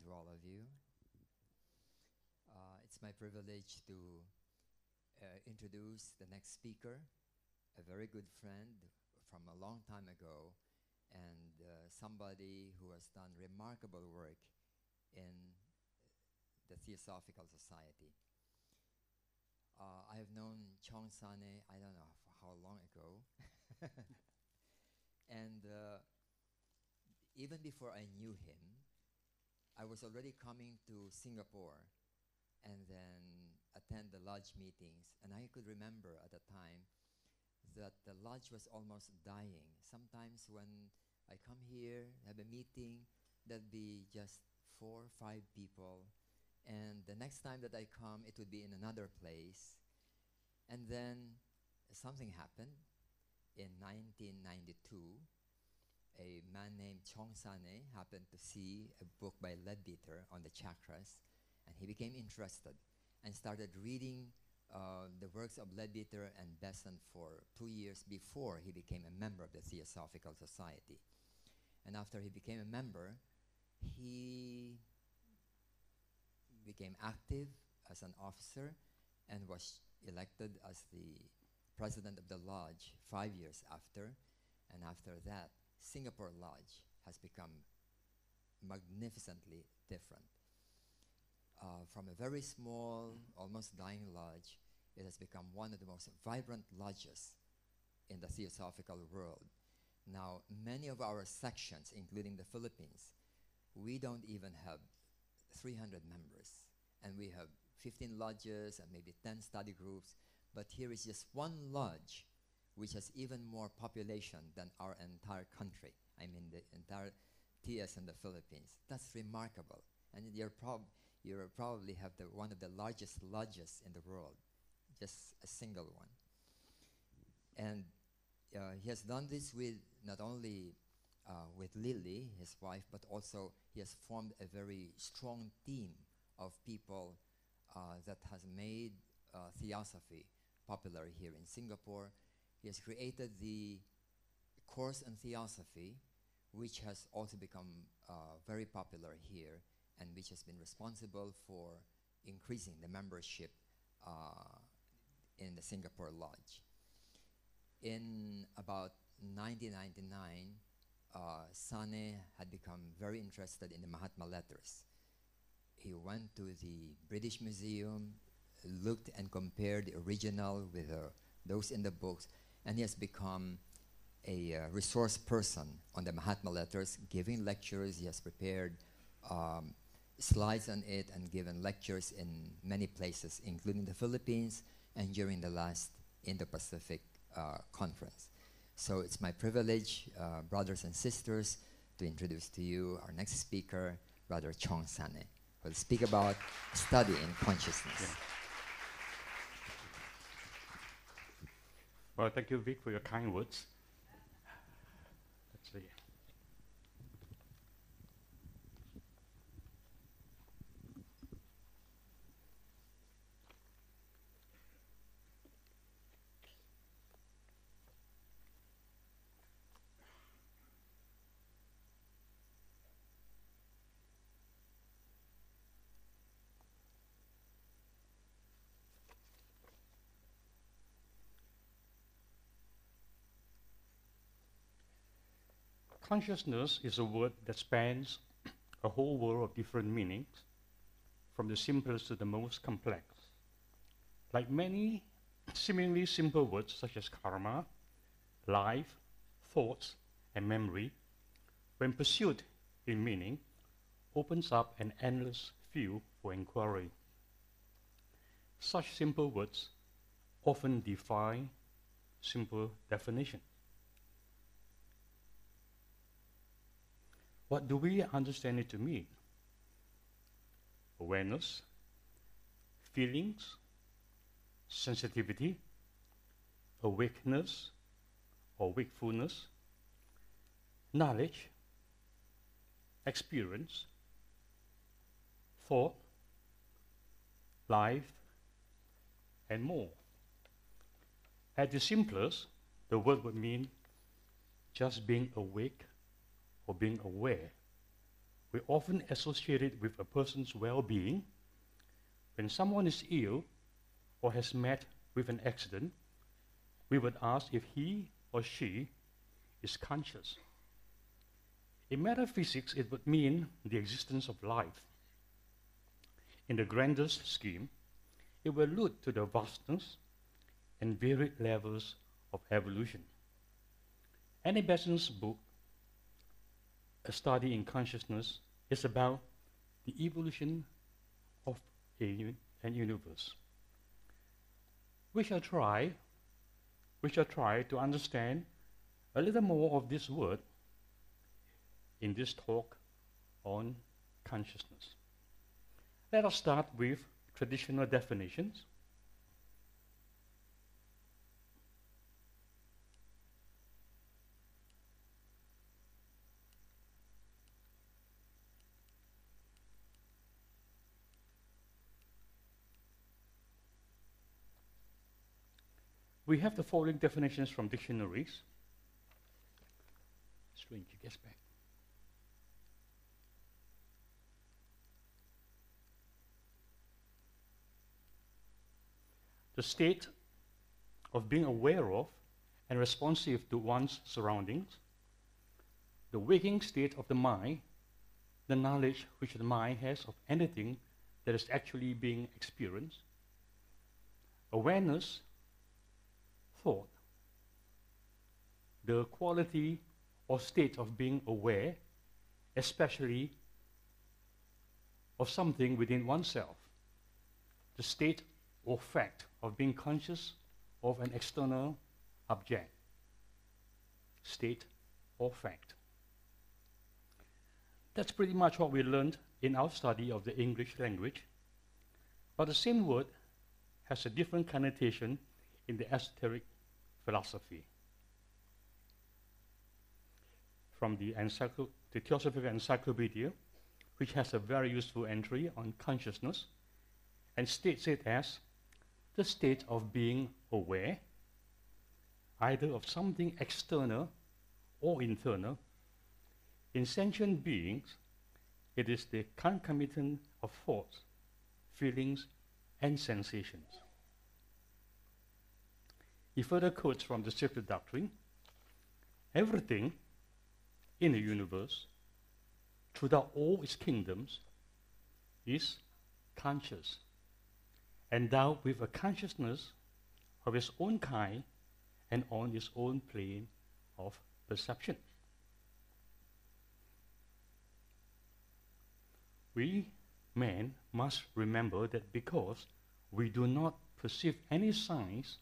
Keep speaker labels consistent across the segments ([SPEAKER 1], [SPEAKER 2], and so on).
[SPEAKER 1] to all of you. It's my privilege to introduce the next speaker, a very good friend from a long time ago, and somebody who has done remarkable work in the Theosophical Society. I have known Chong Sanne, I don't know how long ago, and even before I knew him, I was already coming to Singapore and then attend the lodge meetings, and I could remember at the time that the lodge was almost dying. Sometimes when I come here, have a meeting, there'd be just 4 or 5 people, and the next time that I come, it would be in another place. And then something happened. In 1992, a man named Chong Sanne happened to see a book by Leadbeater on the chakras, and he became interested and started reading the works of Leadbeater and Besant for 2 years before he became a member of the Theosophical Society. And after he became a member, he became active as an officer and was elected as the president of the lodge 5 years after. And after that, Singapore Lodge has become magnificently different. From a very small, almost dying lodge, it has become one of the most vibrant lodges in the theosophical world. Now, many of our sections, including the Philippines, we don't even have 300 members. And we have 15 lodges and maybe 10 study groups. But here is just one lodge which has even more population than our entire country. I mean, the entire TS in the Philippines. That's remarkable. And you probably have one of the largest lodges in the world, just a single one. And he has done this with not only with Lily, his wife, but also he has formed a very strong team of people that has made Theosophy popular here in Singapore. He has created the course on Theosophy, which has also become very popular here, and which has been responsible for increasing the membership in the Singapore Lodge. In about 1999, Sanne had become very interested in the Mahatma letters. He went to the British Museum, looked and compared the original with those in the books, and he has become a resource person on the Mahatma letters, giving lectures. He has prepared slides on it and given lectures in many places, including the Philippines and during the last Indo-Pacific conference. So it's my privilege, brothers and sisters, to introduce to you our next speaker, Brother Chong Sanne, who will speak about study in consciousness.
[SPEAKER 2] Yeah. Well, thank you, Vic, for your kind words. Let's see. Consciousness is a word that spans a whole world of different meanings, from the simplest to the most complex. Like many seemingly simple words such as karma, life, thoughts, and memory, when pursued in meaning, opens up an endless field for inquiry. Such simple words often defy simple definition. What do we understand it to mean? Awareness, feelings, sensitivity, awakeness or wakefulness, knowledge, experience, thought, life, and more. At the simplest, the word would mean just being awake or being aware we often associate it with a person's well-being. When someone is ill or has met with an accident, we would ask if he or she is conscious. In metaphysics, it would mean the existence of life. In the grandest scheme, it will allude to the vastness and varied levels of evolution. Annie Besant's book, A Study in Consciousness, is about the evolution of an universe. We shall try to understand a little more of this word in this talk on consciousness. Let us start with traditional definitions. We have the following definitions from dictionaries. Strange, guess back. The state of being aware of and responsive to one's surroundings, the waking state of the mind, the knowledge which the mind has of anything that is actually being experienced, awareness, thought, the quality or state of being aware, especially of something within oneself, the state or fact of being conscious of an external object, state or fact. That's pretty much what we learned in our study of the English language, but the same word has a different connotation in the esoteric philosophy. From the Theosophical Encyclopedia, which has a very useful entry on consciousness, and states it as the state of being aware, either of something external or internal. In sentient beings, it is the concomitant of thoughts, feelings, and sensations. He further quotes from the Sacred Doctrine, everything in the universe, throughout all its kingdoms, is conscious, endowed with a consciousness of its own kind and on its own plane of perception. We, men, must remember that because we do not perceive any signs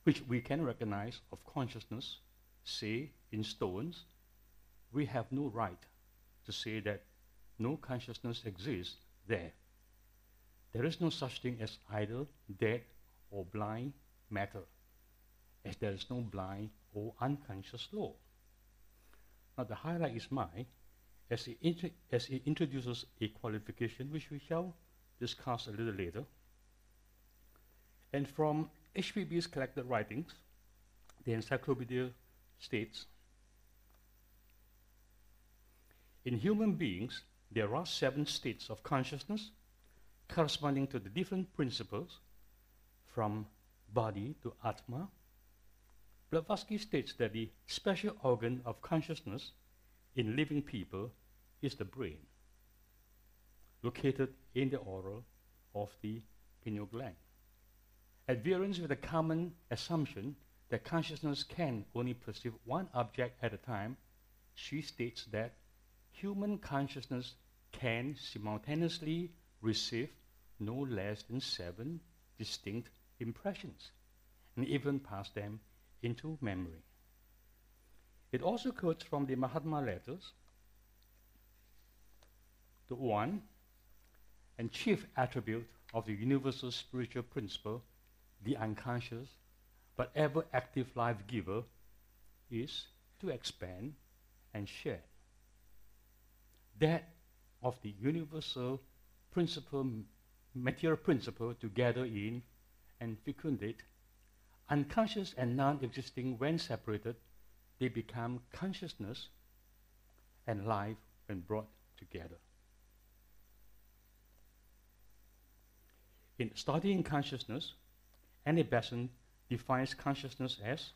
[SPEAKER 2] which we can recognize of consciousness, say in stones, we have no right to say that no consciousness exists there. There is no such thing as either dead or blind matter, as there is no blind or unconscious law. Now the highlight is mine, as he introduces a qualification which we shall discuss a little later. And from HPB's collected writings, the encyclopedia states, in human beings, there are 7 states of consciousness corresponding to the different principles from body to Atma. Blavatsky states that the special organ of consciousness in living people is the brain, located in the oral of the pineal gland. At variance with the common assumption that consciousness can only perceive one object at a time, she states that human consciousness can simultaneously receive no less than 7 distinct impressions, and even pass them into memory. It also quotes from the Mahatma letters, the one and chief attribute of the universal spiritual principle, the unconscious but ever active life giver, is to expand and share. That of the universal principle, material principle, to gather in and fecundate. Unconscious and non-existing when separated, they become consciousness and life when brought together. In studying consciousness, Annie Besant defines consciousness as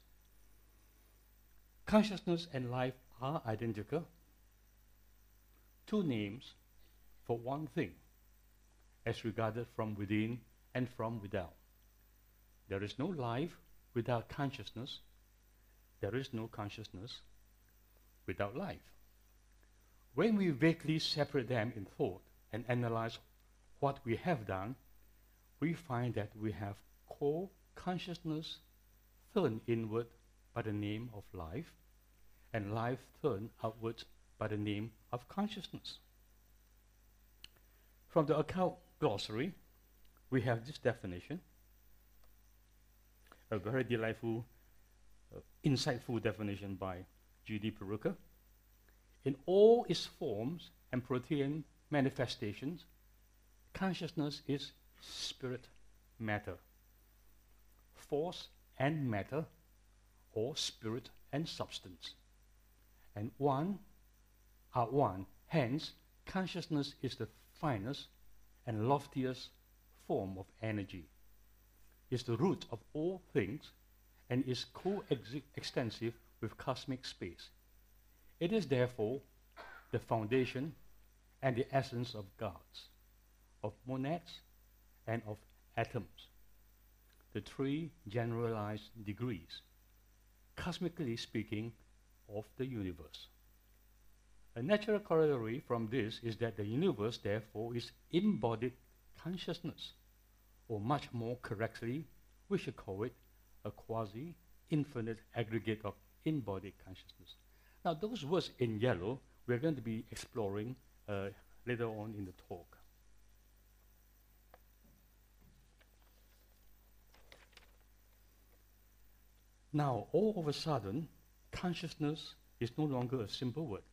[SPEAKER 2] consciousness and life are identical, two names for one thing, as regarded from within and from without. There is no life without consciousness. There is no consciousness without life. When we vaguely separate them in thought and analyze what we have done, we find that we have core consciousness turned inward by the name of life, and life turned outward by the name of consciousness. From the Occult Glossary, we have this definition, a very delightful, insightful definition by G.D. Peruka. In all its forms and protean manifestations, consciousness is spirit matter, force and matter, or spirit and substance. And one are one. Hence, consciousness is the finest and loftiest form of energy, is the root of all things, and is coextensive with cosmic space. It is therefore the foundation and the essence of gods, of monads, and of atoms, the three generalized degrees, cosmically speaking, of the universe. A natural corollary from this is that the universe, therefore, is embodied consciousness, or much more correctly, we should call it a quasi-infinite aggregate of embodied consciousness. Now, those words in yellow, we're going to be exploring later on in the talk. Now, all of a sudden, consciousness is no longer a simple word.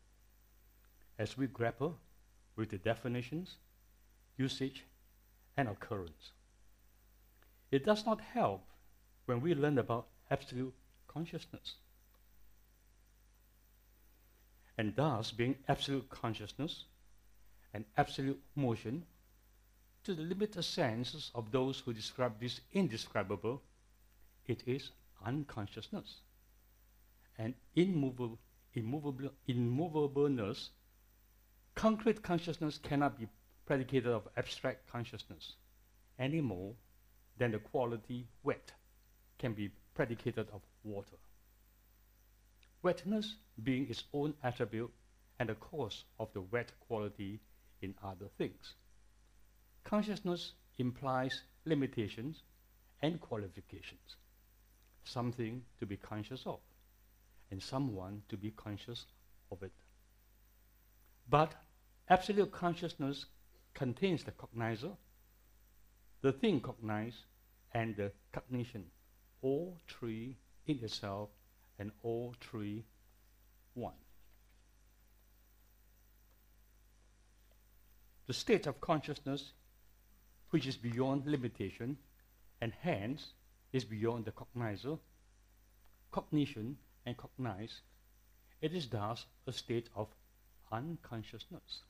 [SPEAKER 2] As we grapple with the definitions, usage, and occurrence, it does not help when we learn about absolute consciousness. And thus, being absolute consciousness and absolute motion, to the limited senses of those who describe this indescribable, it is unconsciousness. And immovableness, concrete consciousness cannot be predicated of abstract consciousness any more than the quality wet can be predicated of water. Wetness being its own attribute and the cause of the wet quality in other things. Consciousness implies limitations and qualifications, something to be conscious of, and someone to be conscious of it. But absolute consciousness contains the cognizer, the thing cognized, and the cognition, all three in itself, and all three one. The state of consciousness which is beyond limitation and hence is beyond the cognizer, cognition, and cognize, it is thus a state of unconsciousness.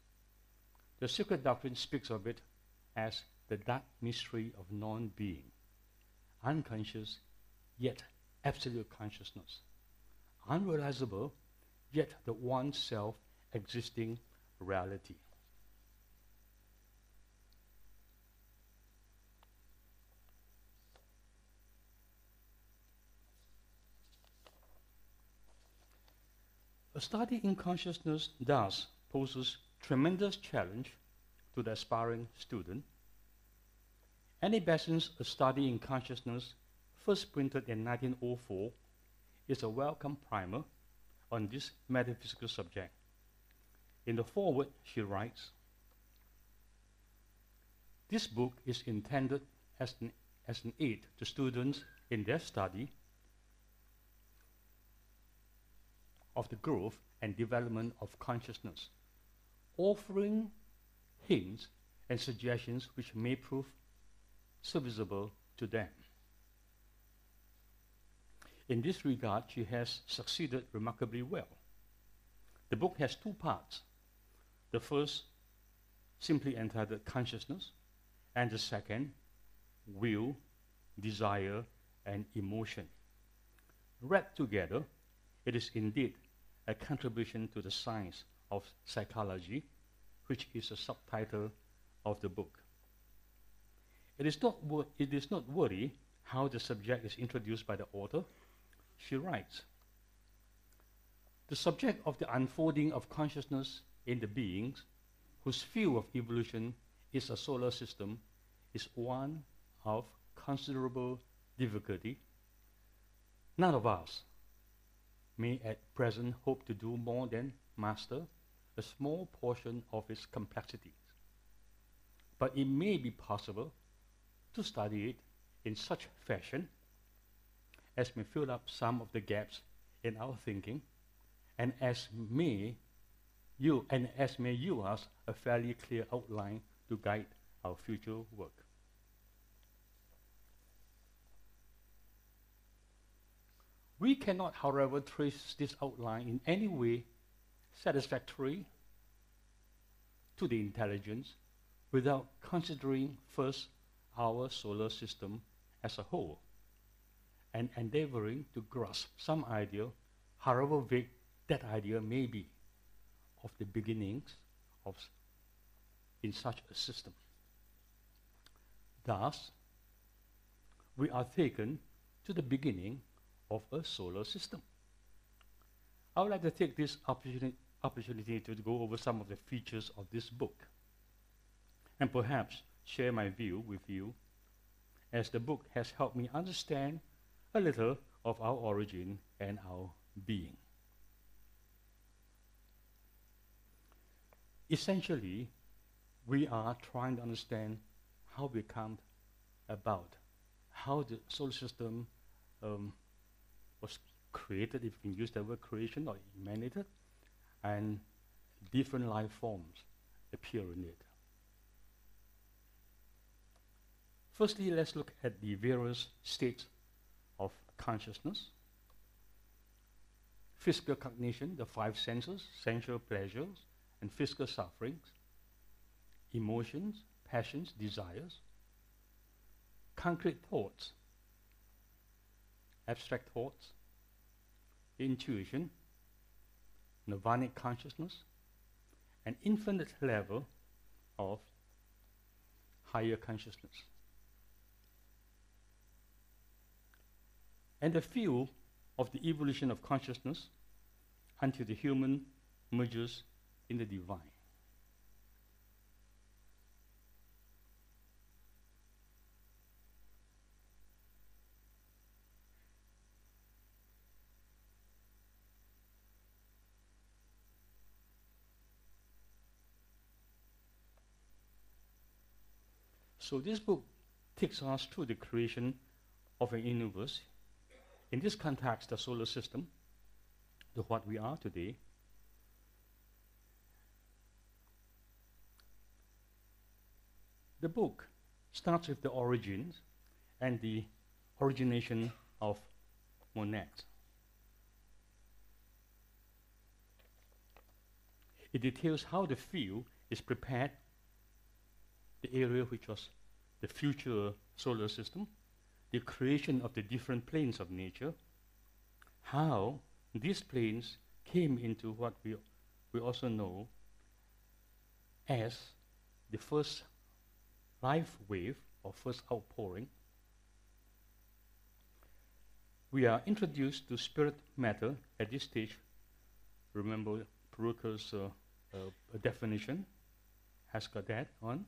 [SPEAKER 2] The secret doctrine speaks of it as the dark mystery of non-being, unconscious yet absolute consciousness, unrealizable yet the one self-existing reality. A study in consciousness thus poses tremendous challenge to the aspiring student. Annie Besant's A Study in Consciousness, first printed in 1904, is a welcome primer on this metaphysical subject. In the foreword, she writes, "This book is intended as an aid to students in their study of the growth and development of consciousness, offering hints and suggestions which may prove serviceable to them." In this regard, she has succeeded remarkably well. The book has two parts. The first, simply entitled consciousness, and the second, will, desire, and emotion. Read together, it is indeed a contribution to the science of psychology, which is a subtitle of the book. It is noteworthy how the subject is introduced by the author. She writes, "The subject of the unfolding of consciousness in the beings whose field of evolution is a solar system is one of considerable difficulty. None of us may at present hope to do more than master a small portion of its complexities. But it may be possible to study it in such fashion as may fill up some of the gaps in our thinking, and as may yield us a fairly clear outline to guide our future work." We cannot, however, trace this outline in any way satisfactory to the intelligence without considering first our solar system as a whole and endeavoring to grasp some idea, however vague that idea may be, of the beginnings in such a system. Thus, we are taken to the beginning of a solar system. I would like to take this opportunity to go over some of the features of this book and perhaps share my view with you, as the book has helped me understand a little of our origin and our being. Essentially, we are trying to understand how we come about, how the solar system was created, if you can use the word creation, or emanated, and different life forms appear in it. Firstly, let's look at the various states of consciousness. Physical cognition, the five senses, sensual pleasures and physical sufferings, emotions, passions, desires, concrete thoughts, abstract thoughts, intuition, nirvanic consciousness, an infinite level of higher consciousness. And the field of the evolution of consciousness until the human merges in the divine. So this book takes us through the creation of a universe. In this context, the solar system, to what we are today. The book starts with the origins and the origination of monads. It details how the field is prepared, the area which was the future solar system, the creation of the different planes of nature, how these planes came into what we also know as the first life wave or first outpouring. We are introduced to spirit matter at this stage. Remember Peruka's definition has got that on.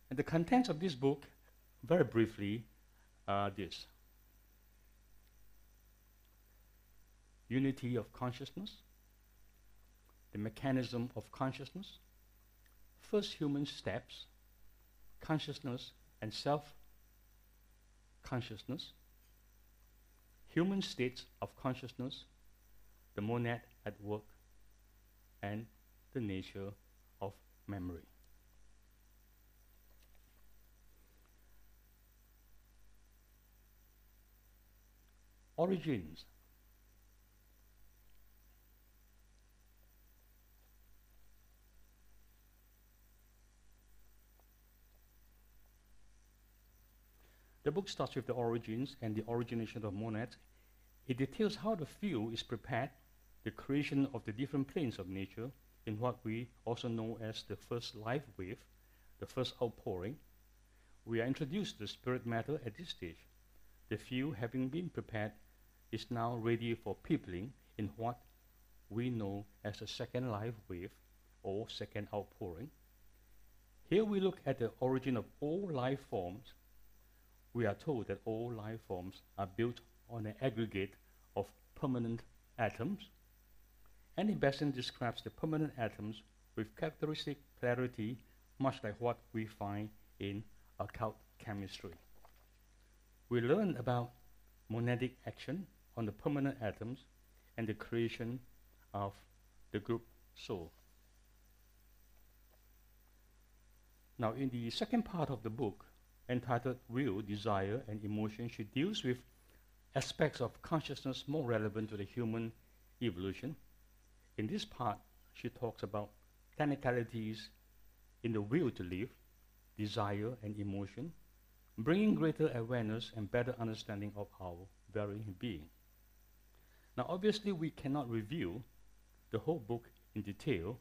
[SPEAKER 2] And the contents of this book, very briefly, are this: unity of consciousness, the mechanism of consciousness, first human steps, consciousness and self-consciousness, human states of consciousness, the monad at work, and the nature of memory. Origins. The book starts with the origins and the origination of monads. It details how the field is prepared, the creation of the different planes of nature in what we also know as the first life wave, the first outpouring. We are introduced to spirit matter at this stage. The field, having been prepared, is now ready for peopling in what we know as the second life wave or second outpouring. Here we look at the origin of all life forms. We are told that all life forms are built on an aggregate of permanent atoms. Annie Besant describes the permanent atoms with characteristic clarity, much like what we find in occult chemistry. We learn about monadic action on the permanent atoms and the creation of the group soul. Now, in the second part of the book, entitled Will, Desire, and Emotion, she deals with aspects of consciousness more relevant to the human evolution. In this part, she talks about technicalities in the will to live, desire, and emotion, bringing greater awareness and better understanding of our very being. Now, obviously, we cannot review the whole book in detail.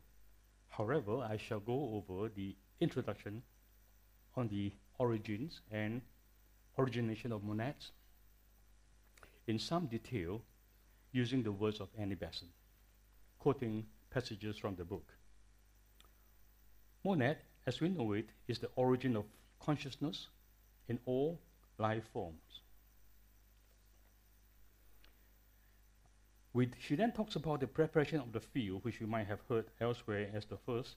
[SPEAKER 2] However, I shall go over the introduction on the origins and origination of monads in some detail using the words of Annie Besant, quoting passages from the book. Monad, as we know it, is the origin of consciousness in all life forms. She then talks about the preparation of the field, which you might have heard elsewhere as the first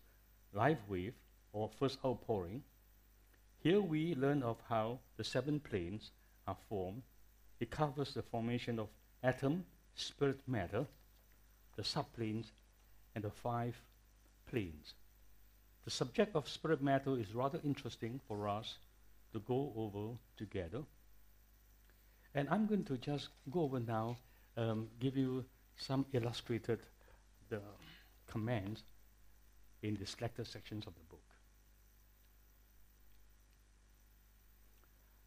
[SPEAKER 2] life wave or first outpouring. Here we learn of how the 7 planes are formed. It covers the formation of atom, spirit matter, the subplanes, and the 5 planes. The subject of spirit matter is rather interesting for us to go over together. And I'm going to just go over now, give you some illustrated commands in the selected sections of the book.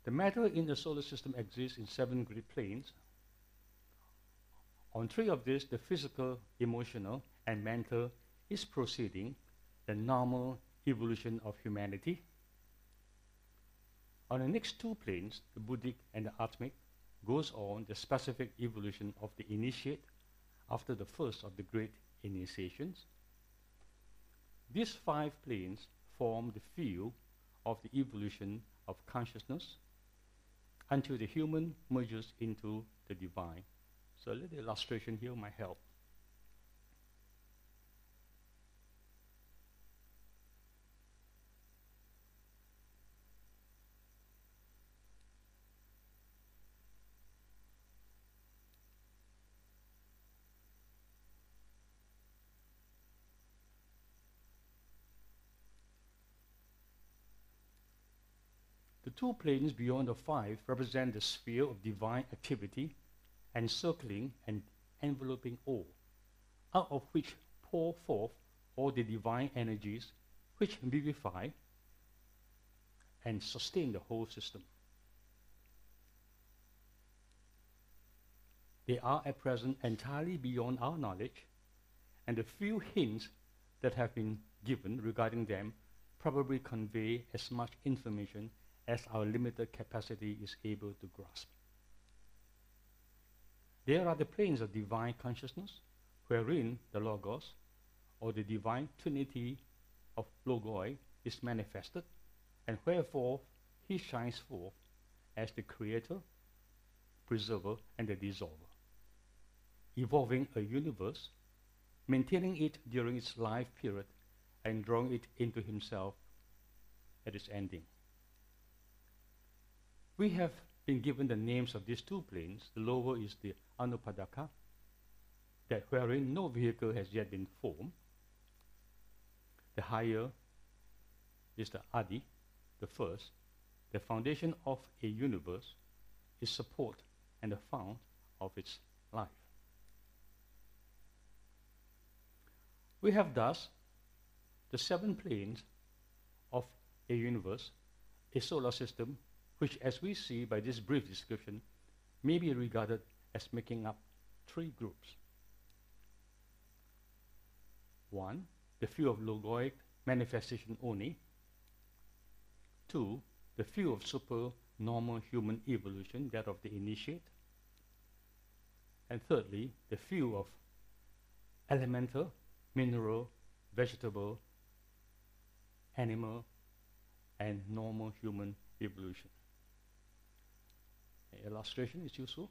[SPEAKER 2] The matter in the solar system exists in 7 great planes. On 3 of these, the physical, emotional, and mental is proceeding the normal evolution of humanity. On the next 2 planes, the Buddhic and the Atmic, goes on the specific evolution of the initiate after the first of the great initiations. These 5 planes form the field of the evolution of consciousness until the human merges into the divine. So a little illustration here might help. The 2 planes beyond the 5 represent the sphere of divine activity, encircling and enveloping all, out of which pour forth all the divine energies which vivify and sustain the whole system. They are at present entirely beyond our knowledge, and the few hints that have been given regarding them probably convey as much information as our limited capacity is able to grasp. There are the planes of divine consciousness, wherein the Logos, or the divine Trinity of Logoi, is manifested, and wherefore he shines forth as the creator, preserver, and the dissolver, evolving a universe, maintaining it during its life period, and drawing it into himself at its ending. We have been given the names of these 2 planes. The lower is the Anupadaka, that wherein no vehicle has yet been formed. The higher is the Adi, the first, the foundation of a universe, its support, and the fount of its life. We have thus the 7 planes of a universe, a solar system, which, as we see by this brief description, may be regarded as making up three groups. One, the field of logoic manifestation only. Two, the field of super-normal human evolution, that of the initiate. And thirdly, the field of elemental, mineral, vegetable, animal, and normal human evolution. An illustration is useful.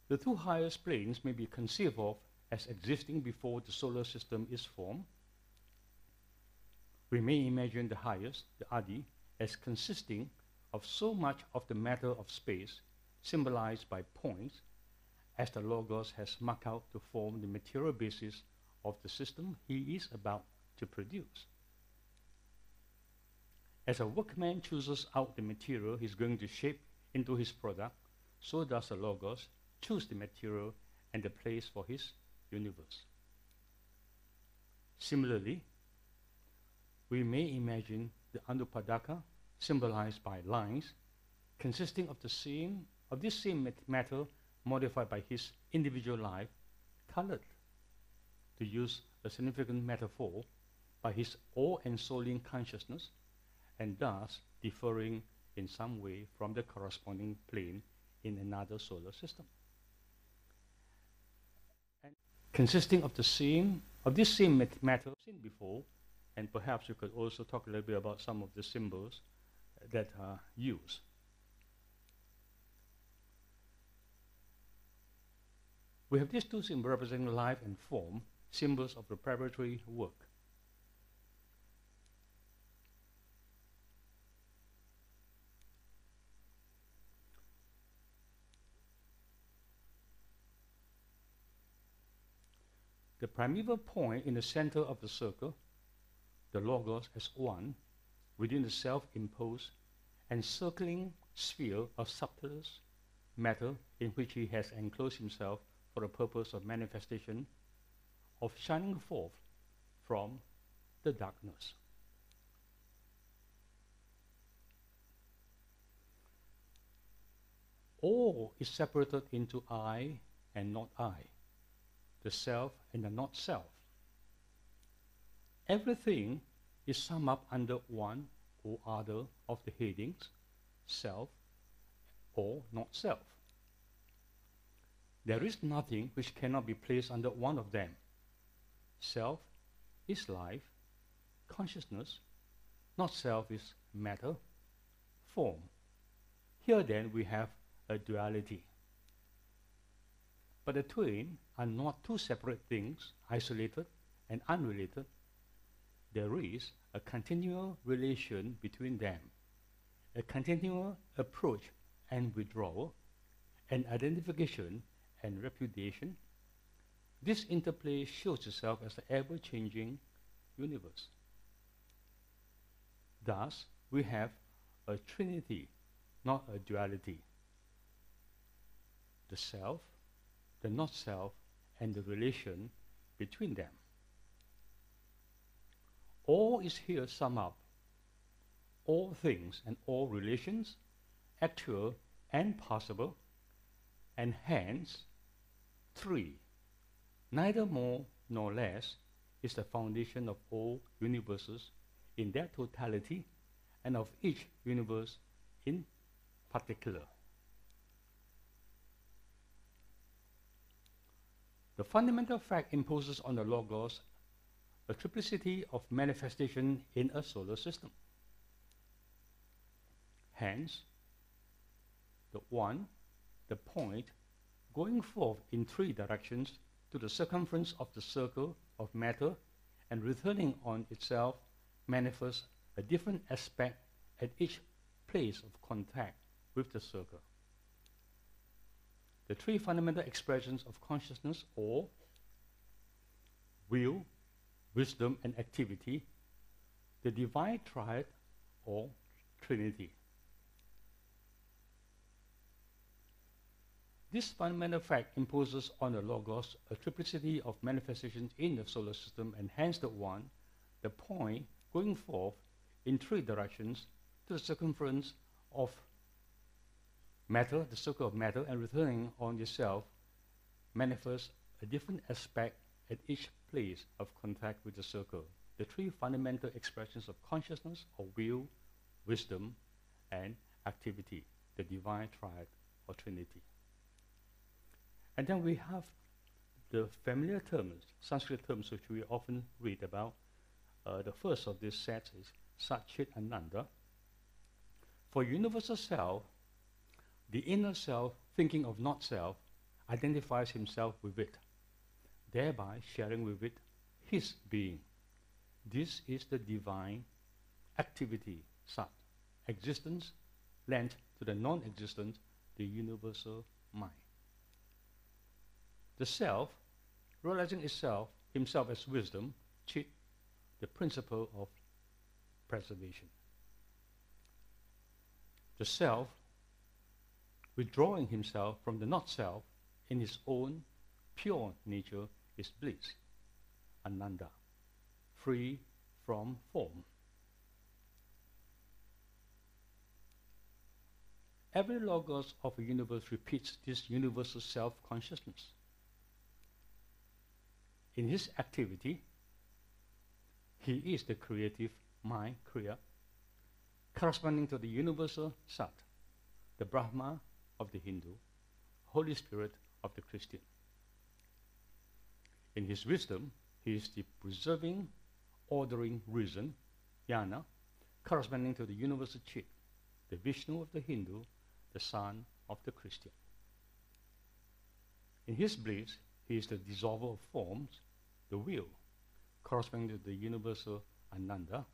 [SPEAKER 2] The two highest planes may be conceived of as existing before the solar system is formed. We may imagine the highest, the Adi, as consisting of so much of the matter of space, symbolized by points, as the Logos has marked out to form the material basis of the system he is about to produce. As a workman chooses out the material he's going to shape into his product, so does the Logos choose the material and the place for his universe. Similarly, we may imagine the Anupadaka, symbolized by lines, consisting of this same matter modified by his individual life, colored, to use a significant metaphor, by his all-ensouling consciousness, and thus differing in some way from the corresponding plane in another solar system. And consisting of this same matter seen before, and perhaps you could also talk a little bit about some of the symbols that are used. We have these two symbols representing life and form, symbols of the preparatory work. The primeval point in the center of the circle, the Logos as one, within the self-imposed encircling sphere of subtlest matter in which he has enclosed himself for the purpose of manifestation, of shining forth from the darkness. All is separated into I and not I, the self and the not self. Everything is summed up under one or other of the headings, self or not self. There is nothing which cannot be placed under one of them. Self is life, consciousness, not self is matter, form. Here then we have a duality. But the twain are not two separate things, isolated and unrelated. There is a continual relation between them, a continual approach and withdrawal, an identification and repudiation. This interplay shows itself as the ever-changing universe. Thus, we have a trinity, not a duality. The self, the not self, and the relation between them. All is here summed up. All things and all relations, actual and possible, and hence, three, neither more nor less, is the foundation of all universes in their totality and of each universe in particular. The fundamental fact imposes on the Logos a triplicity of manifestation in a solar system. Hence, the one, the point, going forth in three directions to the circumference of the circle of matter and returning on itself manifests a different aspect at each place of contact with the circle. the three fundamental expressions of consciousness, or will, wisdom, and activity, the divine triad, or Trinity. This fundamental fact imposes on the Logos a triplicity of manifestations in the solar system, and hence the one, the point, going forth in three directions to the circumference of matter, the circle of matter, and returning on itself, manifests a different aspect at each place of contact with the circle. The three fundamental expressions of consciousness, or will, wisdom, and activity, the divine triad, or Trinity. And then we have the familiar terms, Sanskrit terms which we often read about. The first of this set is Sat Chit Ananda. For universal self, the inner self, thinking of not self, identifies himself with it, thereby sharing with it his being. This is the divine activity, Sat, existence lent to the non-existent, the universal mind. The self, realizing itself, himself as wisdom, Chit, the principle of preservation. The self, withdrawing himself from the not-self in his own pure nature, is bliss, Ananda, free from form. Every logos of a universe repeats this universal self-consciousness. In his activity, he is the creative mind, Kriya, corresponding to the universal Sat, the Brahma of the Hindu, Holy Spirit of the Christian. In his wisdom, he is the preserving, ordering reason, Jnana, corresponding to the universal Chit, the Vishnu of the Hindu, the Son of the Christian. In his bliss, he is the dissolver of forms, the will, corresponding to the universal Ananda,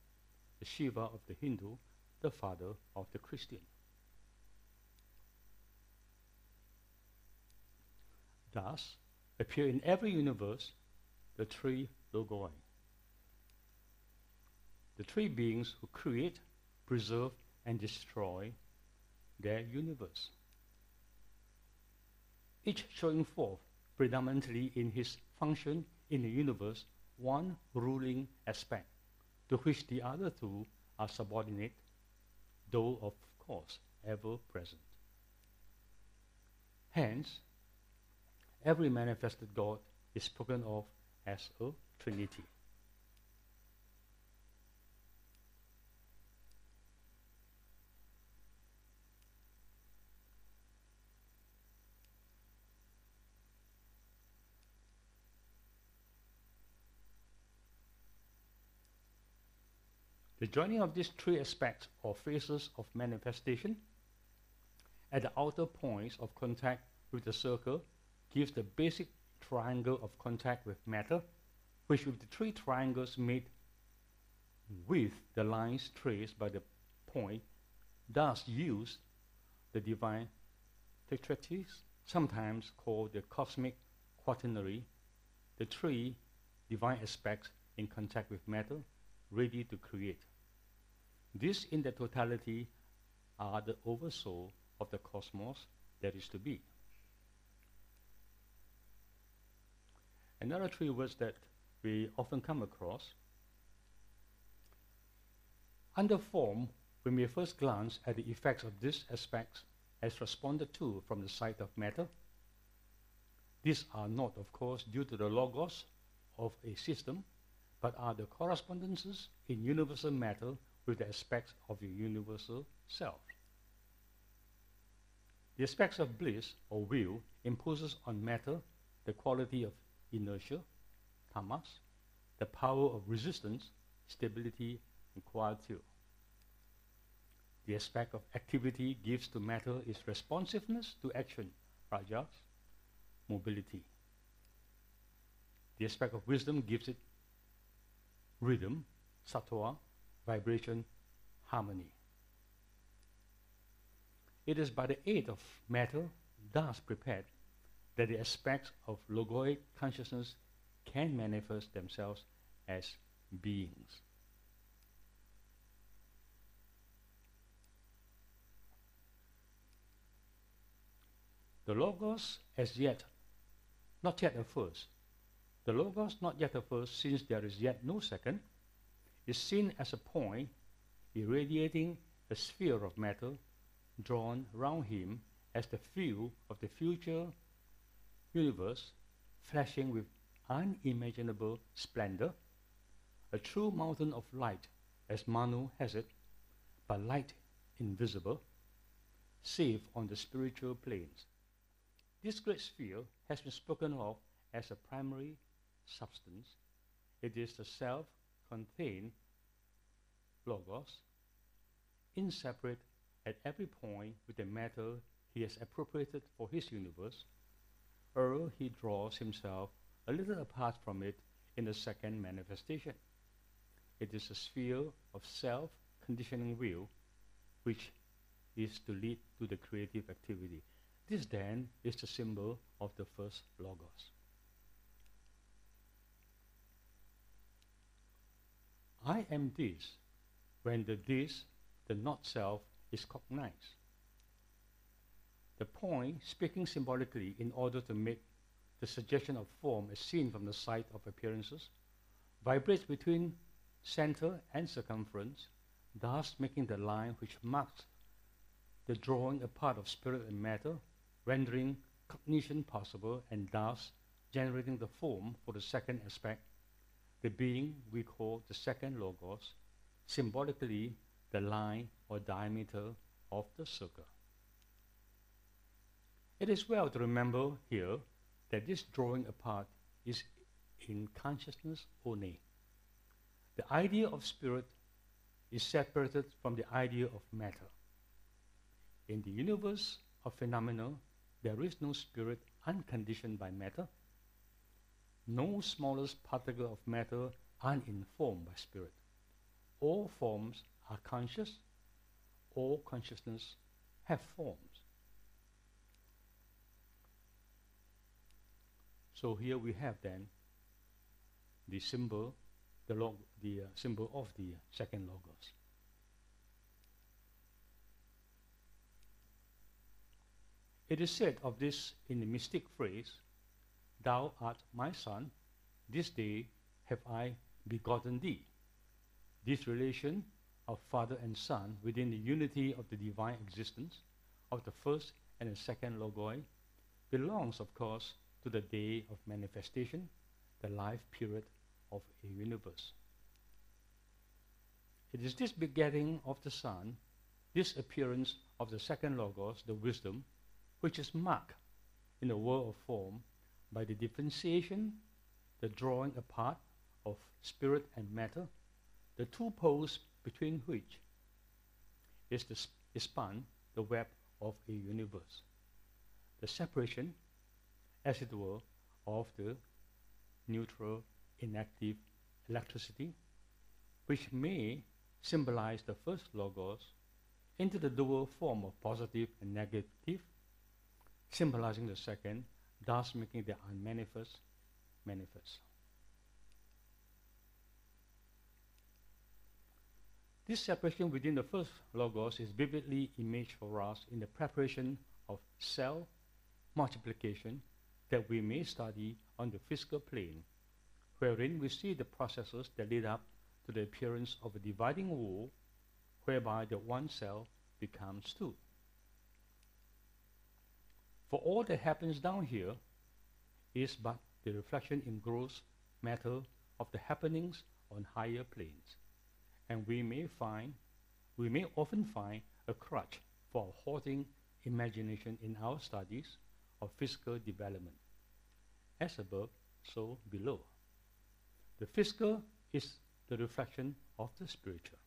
[SPEAKER 2] the Shiva of the Hindu, the Father of the Christian. Thus, appear in every universe the three Logoi, the three beings who create, preserve, and destroy their universe, each showing forth predominantly in his function in the universe one ruling aspect, to which the other two are subordinate, though of course ever present. Hence, every manifested God is spoken of as a Trinity. The joining of these three aspects or phases of manifestation at the outer points of contact with the circle gives the basic triangle of contact with matter, which with the three triangles made with the lines traced by the point, thus yields the divine tetractys, sometimes called the cosmic quaternary, the three divine aspects in contact with matter, ready to create. These in their totality are the oversoul of the cosmos that is to be. Another three words that we often come across. Under form, we may first glance at the effects of these aspects as responded to from the side of matter. These are not, of course, due to the logos of a system, but are the correspondences in universal matter with the aspects of the universal self. The aspects of bliss, or will, imposes on matter the quality of inertia, Tamas, the power of resistance, stability, and quietude. The aspect of activity gives to matter its responsiveness to action, Rajas, mobility. The aspect of wisdom gives it rhythm, Sattva, vibration, harmony. It is by the aid of matter thus prepared that the aspects of Logoi consciousness can manifest themselves as beings. The Logos as yet, not yet a first. The Logos not yet a first, since there is yet no second, is seen as a point irradiating a sphere of matter drawn round him as the field of the future universe, flashing with unimaginable splendor, a true mountain of light, as Manu has it, but light invisible, save on the spiritual planes. This great sphere has been spoken of as a primary substance. It is the self-contained Logos, inseparate at every point with the matter he has appropriated for his universe, or he draws himself a little apart from it in the second manifestation. It is a sphere of self-conditioning will, which is to lead to the creative activity. This then is the symbol of the first Logos. I am this, when the this, the not self, is cognized. The point, speaking symbolically in order to make the suggestion of form as seen from the side of appearances, vibrates between center and circumference, thus making the line which marks the drawing apart of spirit and matter, rendering cognition possible, and thus generating the form for the second aspect, the being we call the second Logos, symbolically the line or diameter of the circle. It is well to remember here that this drawing apart is in consciousness only. The idea of spirit is separated from the idea of matter. In the universe of phenomena, there is no spirit unconditioned by matter, no smallest particle of matter uninformed by spirit. All forms are conscious, all consciousness have forms. So here we have then the symbol, the symbol of the second Logos. It is said of this in the mystic phrase, "Thou art my son, this day have I begotten thee." This relation of father and son within the unity of the divine existence of the first and the second Logoi belongs, of course, to the day of manifestation, the life period of a universe. It is this begetting of the Son, this appearance of the second Logos, the wisdom, which is marked in the world of form by the differentiation, the drawing apart of spirit and matter, the two poles between which is spun the web of a universe. The separation, as it were, of the neutral, inactive electricity, which may symbolize the first Logos, into the dual form of positive and negative, symbolizing the second, thus making the unmanifest manifest. This separation within the first Logos is vividly imaged for us in the preparation of cell multiplication that we may study on the physical plane, wherein we see the processes that lead up to the appearance of a dividing wall, whereby the one cell becomes two. For all that happens down here is but the reflection in gross matter of the happenings on higher planes, and we may often find a crutch for a halting imagination in our studies of physical development. As above, so below. The physical is the reflection of the spiritual.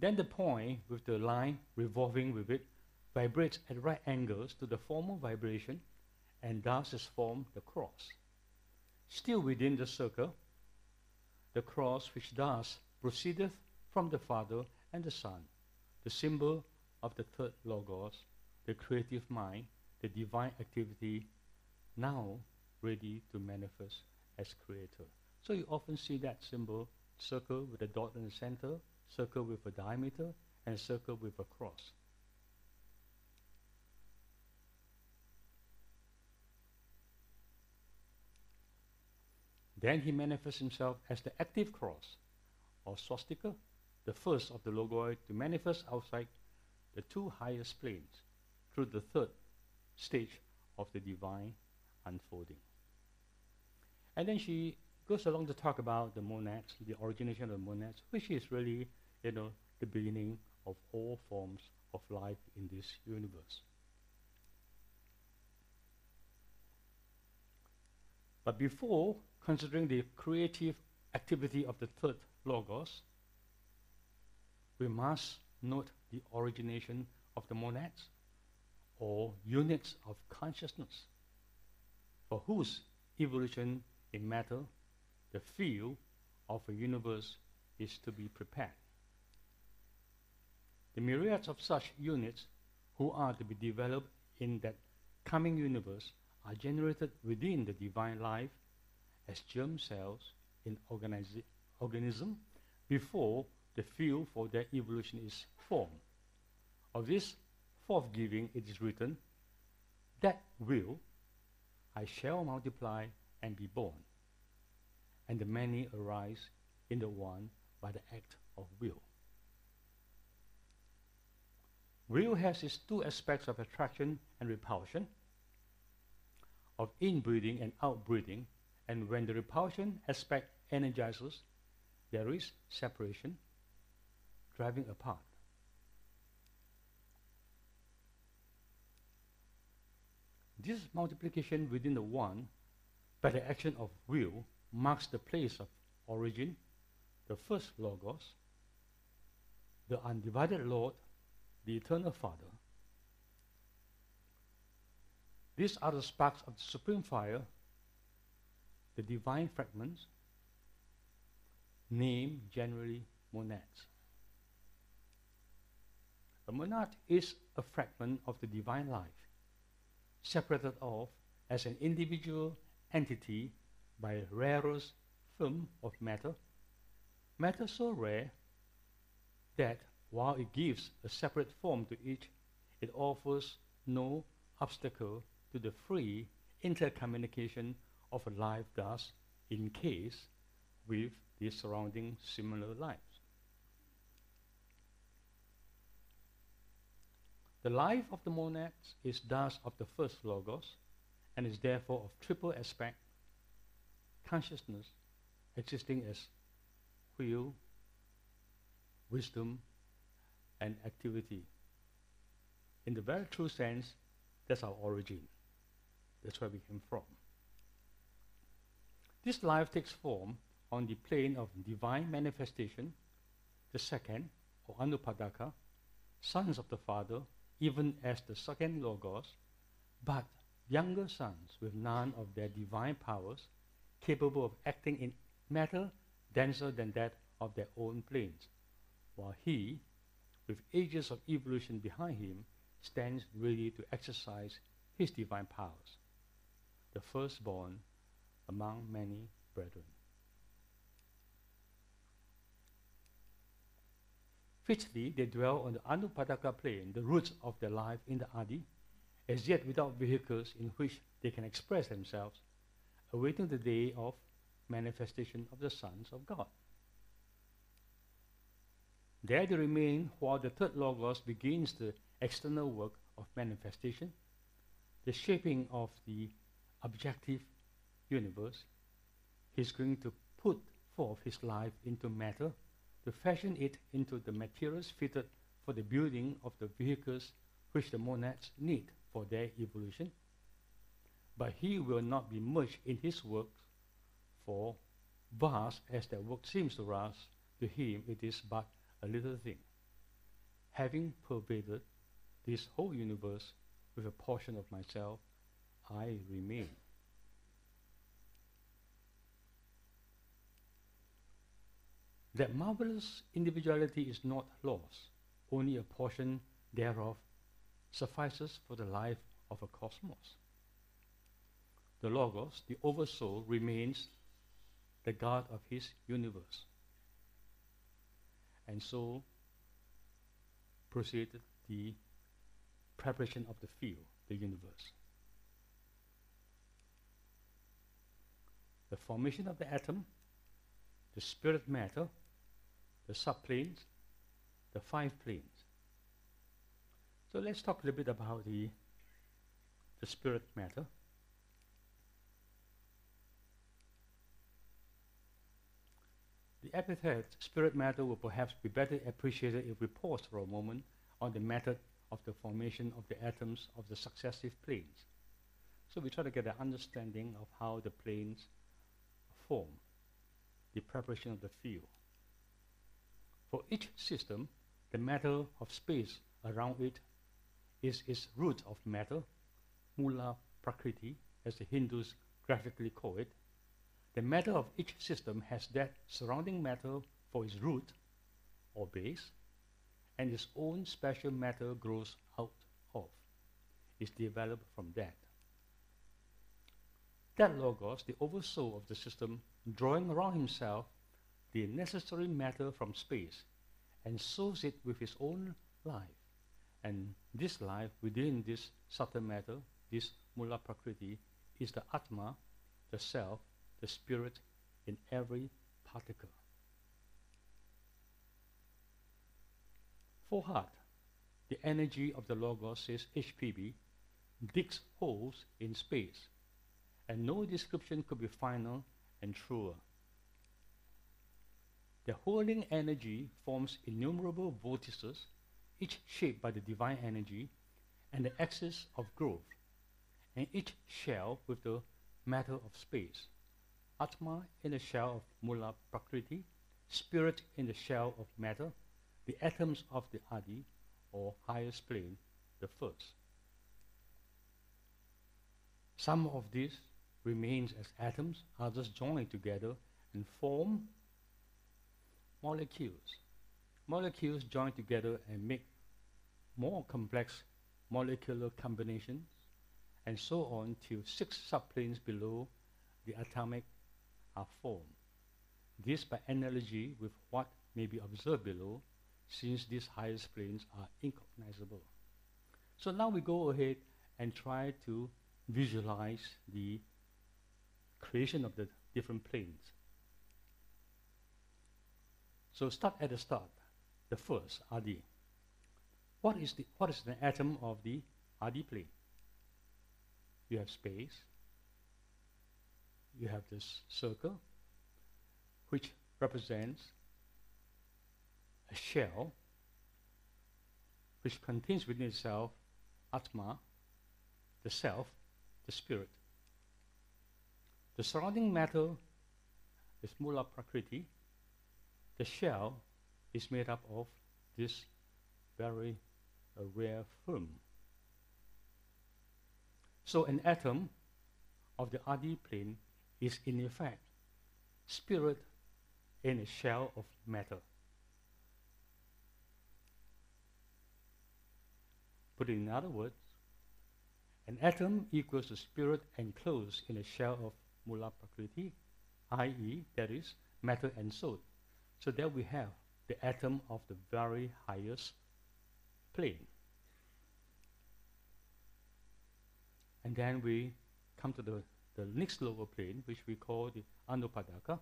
[SPEAKER 2] Then the point with the line revolving with it vibrates at right angles to the former vibration, and thus is formed the cross. Still within the circle, the cross which thus proceedeth from the Father and the Son, the symbol of the third Logos, the creative mind, the divine activity now ready to manifest as creator. So you often see that symbol, circle with a dot in the center, circle with a diameter, and circle with a cross. Then he manifests himself as the active cross, or swastika, the first of the Logoi to manifest outside the two highest planes through the third stage of the divine unfolding. And then she goes along to talk about the monads, the origination of the monads, which is really, the beginning of all forms of life in this universe. But before considering the creative activity of the third Logos, we must note the origination of the monads, or units of consciousness, for whose evolution in matter, the field of a universe is to be prepared. The myriads of such units who are to be developed in that coming universe are generated within the divine life as germ cells in organism before the field for their evolution is formed. Of this forthgiving it is written, that will I shall multiply and be born, and the many arise in the one by the act of will. Will has its two aspects of attraction and repulsion, of inbreeding and outbreeding, and when the repulsion aspect energizes, there is separation, driving apart. This multiplication within the one by the action of will marks the place of origin, the first Logos, the undivided Lord, the Eternal Father. These are the sparks of the supreme fire, the divine fragments, named generally monads. A monad is a fragment of the divine life, separated off as an individual entity by a rarest form of matter, matter so rare that while it gives a separate form to each, it offers no obstacle to the free intercommunication of a life thus in case with the surrounding similar lives. The life of the monads is thus of the first Logos, and is therefore of triple aspect: consciousness, existing as will, wisdom, and activity. In the very true sense, that's our origin. That's where we came from. This life takes form on the plane of divine manifestation, the second, or Anupadaka, sons of the Father, even as the second Logos, but younger sons with none of their divine powers, capable of acting in matter denser than that of their own planes, while he, with ages of evolution behind him, stands ready to exercise his divine powers, the firstborn among many brethren. Fitly, they dwell on the Anupadaka plane, the roots of their life in the Adi, as yet without vehicles in which they can express themselves, awaiting the day of manifestation of the sons of God. There they remain while the third Logos begins the external work of manifestation, the shaping of the objective universe. He is going to put forth his life into matter, to fashion it into the materials fitted for the building of the vehicles which the monads need for their evolution. But he will not be merged in his work, for vast as their work seems to us, to him it is but a little thing. Having pervaded this whole universe with a portion of myself, I remain. That marvelous individuality is not lost, only a portion thereof suffices for the life of a cosmos. The Logos, the Oversoul, remains the God of his universe. And so proceeded the preparation of the field, the universe. The formation of the atom, the spirit matter, the subplanes, the 5 planes. So let's talk a little bit about the spirit matter. The epithet spirit matter will perhaps be better appreciated if we pause for a moment on the method of the formation of the atoms of the successive planes. So we try to get an understanding of how the planes form, the preparation of the field. For each system, the matter of space around it is its root of matter, mula prakriti, as the Hindus graphically call it. The matter of each system has that surrounding matter for its root or base, and its own special matter grows out of, is developed from that. That Logos, the oversoul of the system, drawing around himself the necessary matter from space, and sows it with his own life. And this life within this subtle matter, this mula prakriti, is the Atma, the self, the spirit in every particle. For heart, the energy of the Logos, says HPB, digs holes in space, and no description could be final and truer. The holding energy forms innumerable vortices, each shaped by the divine energy and the axis of growth, and each shell with the matter of space. Atma in the shell of mula prakriti, spirit in the shell of matter, the atoms of the Adi, or highest plane, the first. Some of these remains as atoms, others join together and form molecules. Molecules join together and make more complex molecular combinations, and so on till 6 subplanes below the atomic are formed. This by analogy with what may be observed below, since these highest planes are incognizable. So now we go ahead and try to visualize the creation of the different planes. So start at the start, the first, Adi. What is the atom of the Adi plane? You have space, you have this circle, which represents a shell which contains within itself Atma, the self, the spirit. The surrounding matter is mula prakriti. The shell is made up of this very rare film. So an atom of the Adi plane is in effect spirit in a shell of matter. Put it in other words, an atom equals a spirit enclosed in a shell of mula prakriti, i.e., that is, matter and soul. So there we have the atom of the very highest plane. And then we come to the next lower plane, which we call the Anupadaka.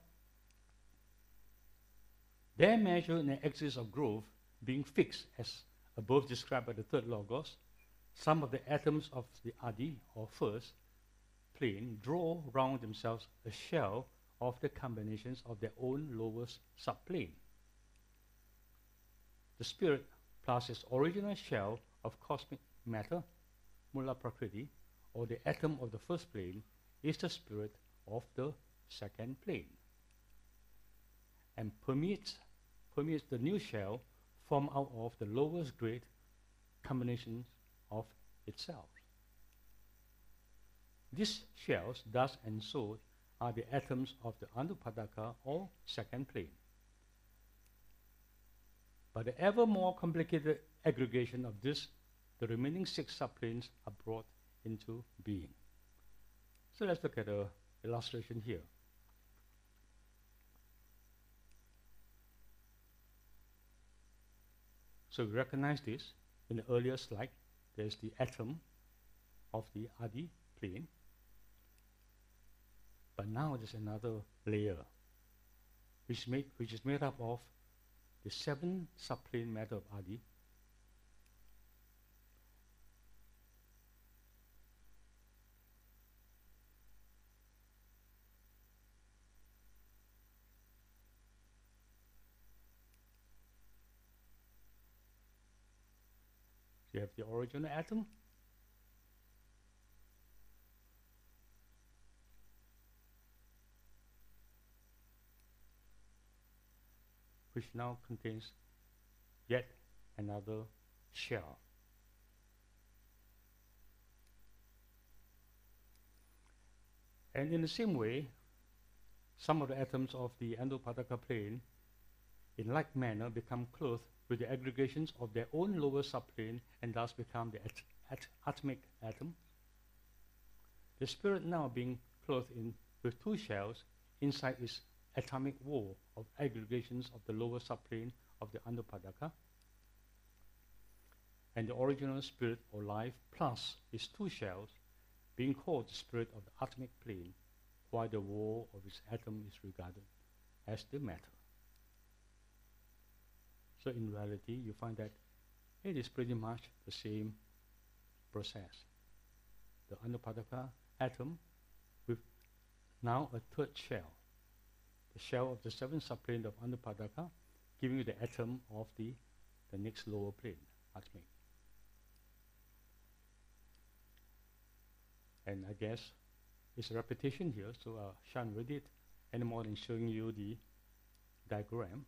[SPEAKER 2] Their measure in the axis of growth being fixed as above described by the third Logos, some of the atoms of the Adi, or first plane, draw round themselves a shell of the combinations of their own lowest subplane. The spirit plus its original shell of cosmic matter, mula prakriti, or the atom of the first plane, is the spirit of the second plane, and permeates the new shell formed out of the lowest grade combinations of itself. These shells, thus and so, are the atoms of the Anupadaka, or second plane. But the ever more complicated aggregation of this, the remaining 6 subplanes are brought into being. So let's look at an illustration here. So we recognize this. In the earlier slide, there's the atom of the Adi plane. But now there's another layer, which is made up of the 7 subplane matter of Adi, you have the original atom, which now contains yet another shell. And in the same way, some of the atoms of the Endopadaka plane in like manner become clothed with the aggregations of their own lower subplane and thus become the atomic atom. The spirit now being clothed with 2 shells inside its atomic wall of aggregations of the lower subplane of the Endopadaka, and the original spirit or life plus its 2 shells being called the spirit of the atomic plane, while the wall of its atom is regarded as the matter. So in reality, you find that it is pretty much the same process. The Endopadaka atom with now a 3rd shell, the shell of the 7th subplane of Endopadaka, giving you the atom of the next lower plane, atomic. And I guess it's a repetition here, so I shan't read it any more than showing you the diagram.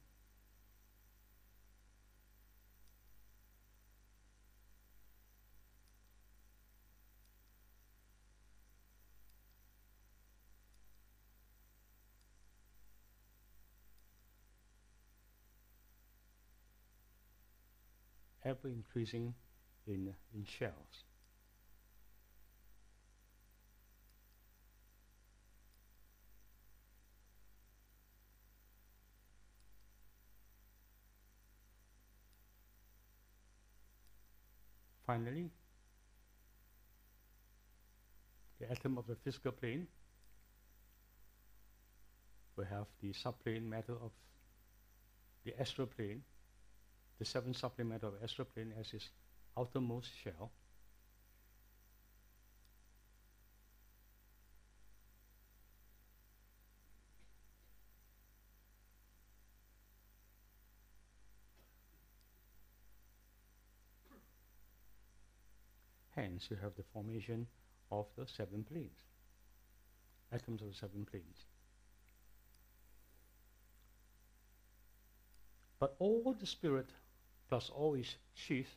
[SPEAKER 2] Ever increasing in shells. Finally, the atom of the physical plane will have the subplane matter of the astral plane, the 7th subplane matter of astral plane as its outermost shell. Hence, you have the formation of the 7 planes, atoms of the 7 planes. But all the spirit plus all its sheath,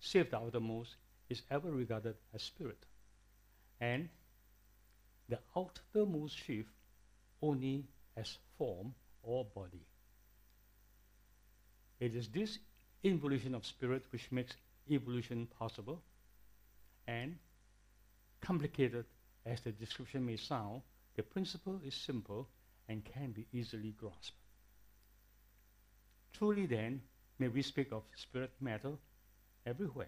[SPEAKER 2] save the outermost, is ever regarded as spirit, and the outermost sheath only as form or body. It is this involution of spirit which makes evolution possible, and complicated as the description may sound, the principle is simple and can be easily grasped. Truly then, may we speak of spirit matter everywhere.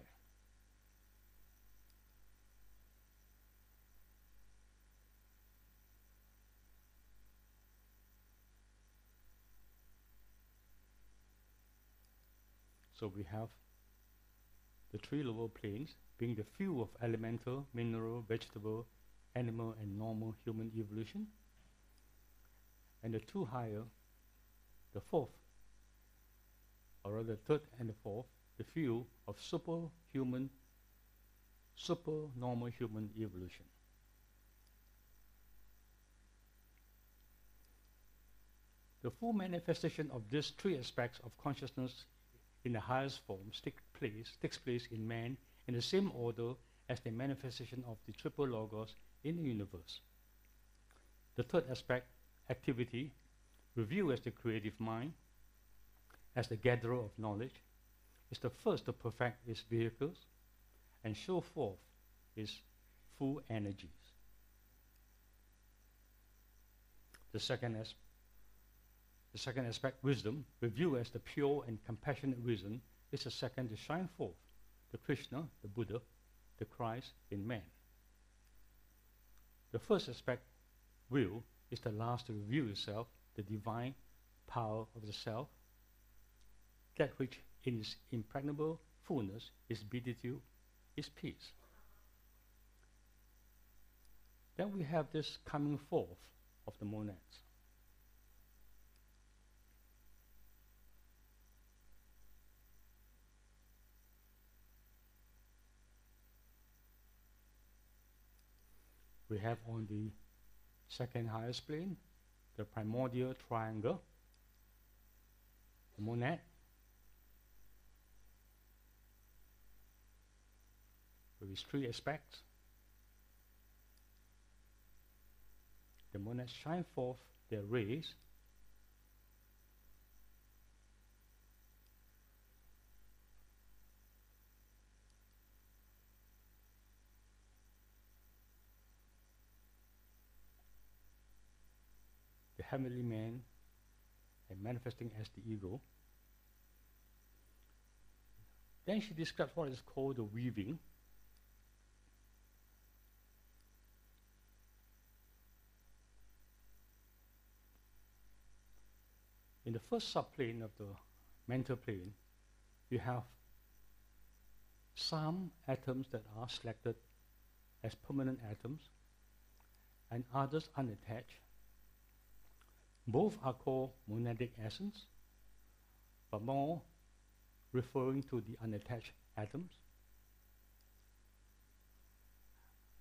[SPEAKER 2] So we have the 3 lower planes being the few of elemental, mineral, vegetable, animal, and normal human evolution, and the 2 higher, the 4th, or rather the 3rd and the 4th, the few of supernormal human evolution. The full manifestation of these 3 aspects of consciousness in the highest forms takes place in man in the same order as the manifestation of the triple logos in the universe. The 3rd aspect, activity, reviewed as the creative mind, as the gatherer of knowledge, is the first to perfect its vehicles, and show forth its full energies. The second aspect, wisdom, revealed as the pure and compassionate reason, is the second to shine forth, the Krishna, the Buddha, the Christ in man. The first aspect, will, is the last to reveal itself, the divine power of the self, that which in its impregnable fullness is beatitude, is peace. Then we have this coming forth of the monads. We have on the second highest plane, the primordial triangle, the monad, with its three aspects. The monads shine forth their rays the heavenly man and manifesting as the ego. Then she describes what is called the weaving. In the first subplane of the mental plane, you have some atoms that are selected as permanent atoms and others unattached. Both are called monadic essence, but more referring to the unattached atoms.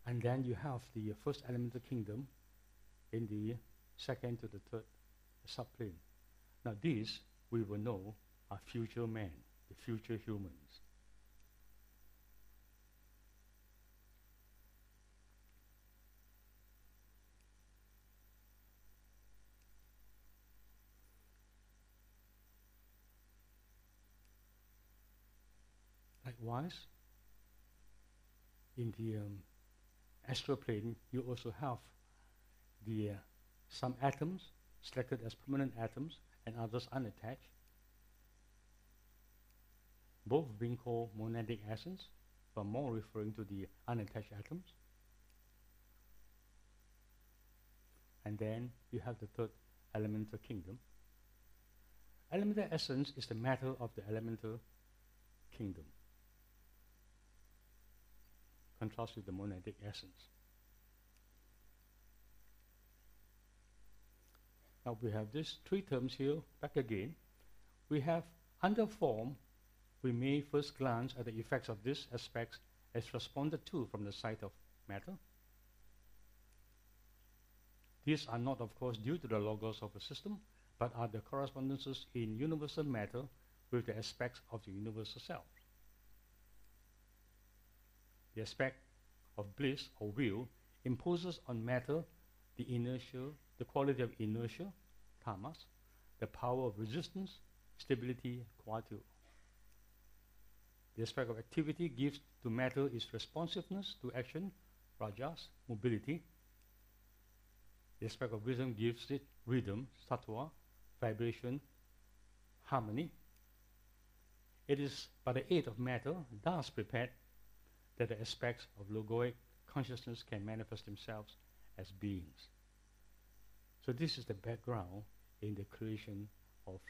[SPEAKER 2] And then you have the first elemental kingdom in the second to the third subplane. Now these, we will know, are future men, the future humans. Likewise, in the astral plane, you also have the some atoms selected as permanent atoms and others unattached, both being called monadic essence, but more referring to the unattached atoms. And then you have the third elemental kingdom. Elemental essence is the matter of the elemental kingdom, contrast with the monadic essence. Now we have these three terms here, back again. We have under form, we may first glance at the effects of these aspects as responded to from the side of matter. These are not, of course, due to the logos of a system, but are the correspondences in universal matter with the aspects of the universal self. The aspect of bliss or will imposes on matter the inertia, the quality of inertia, tamas, the power of resistance, stability, quietude. The aspect of activity gives to matter its responsiveness to action, rajas, mobility. The aspect of wisdom gives it rhythm, sattva, vibration, harmony. It is by the aid of matter, thus prepared, that the aspects of logoic consciousness can manifest themselves as beings. So this is the background in the creation of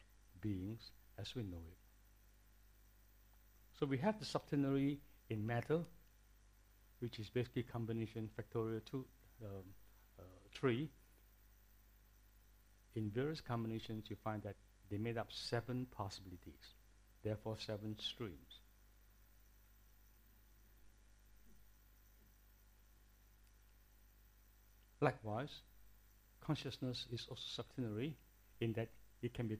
[SPEAKER 2] beings as we know it. So we have the septenary in matter, which is basically combination factorial 3. In various combinations, you find that they made up 7 possibilities, therefore 7 streams. Likewise, consciousness is also septenary in that it can be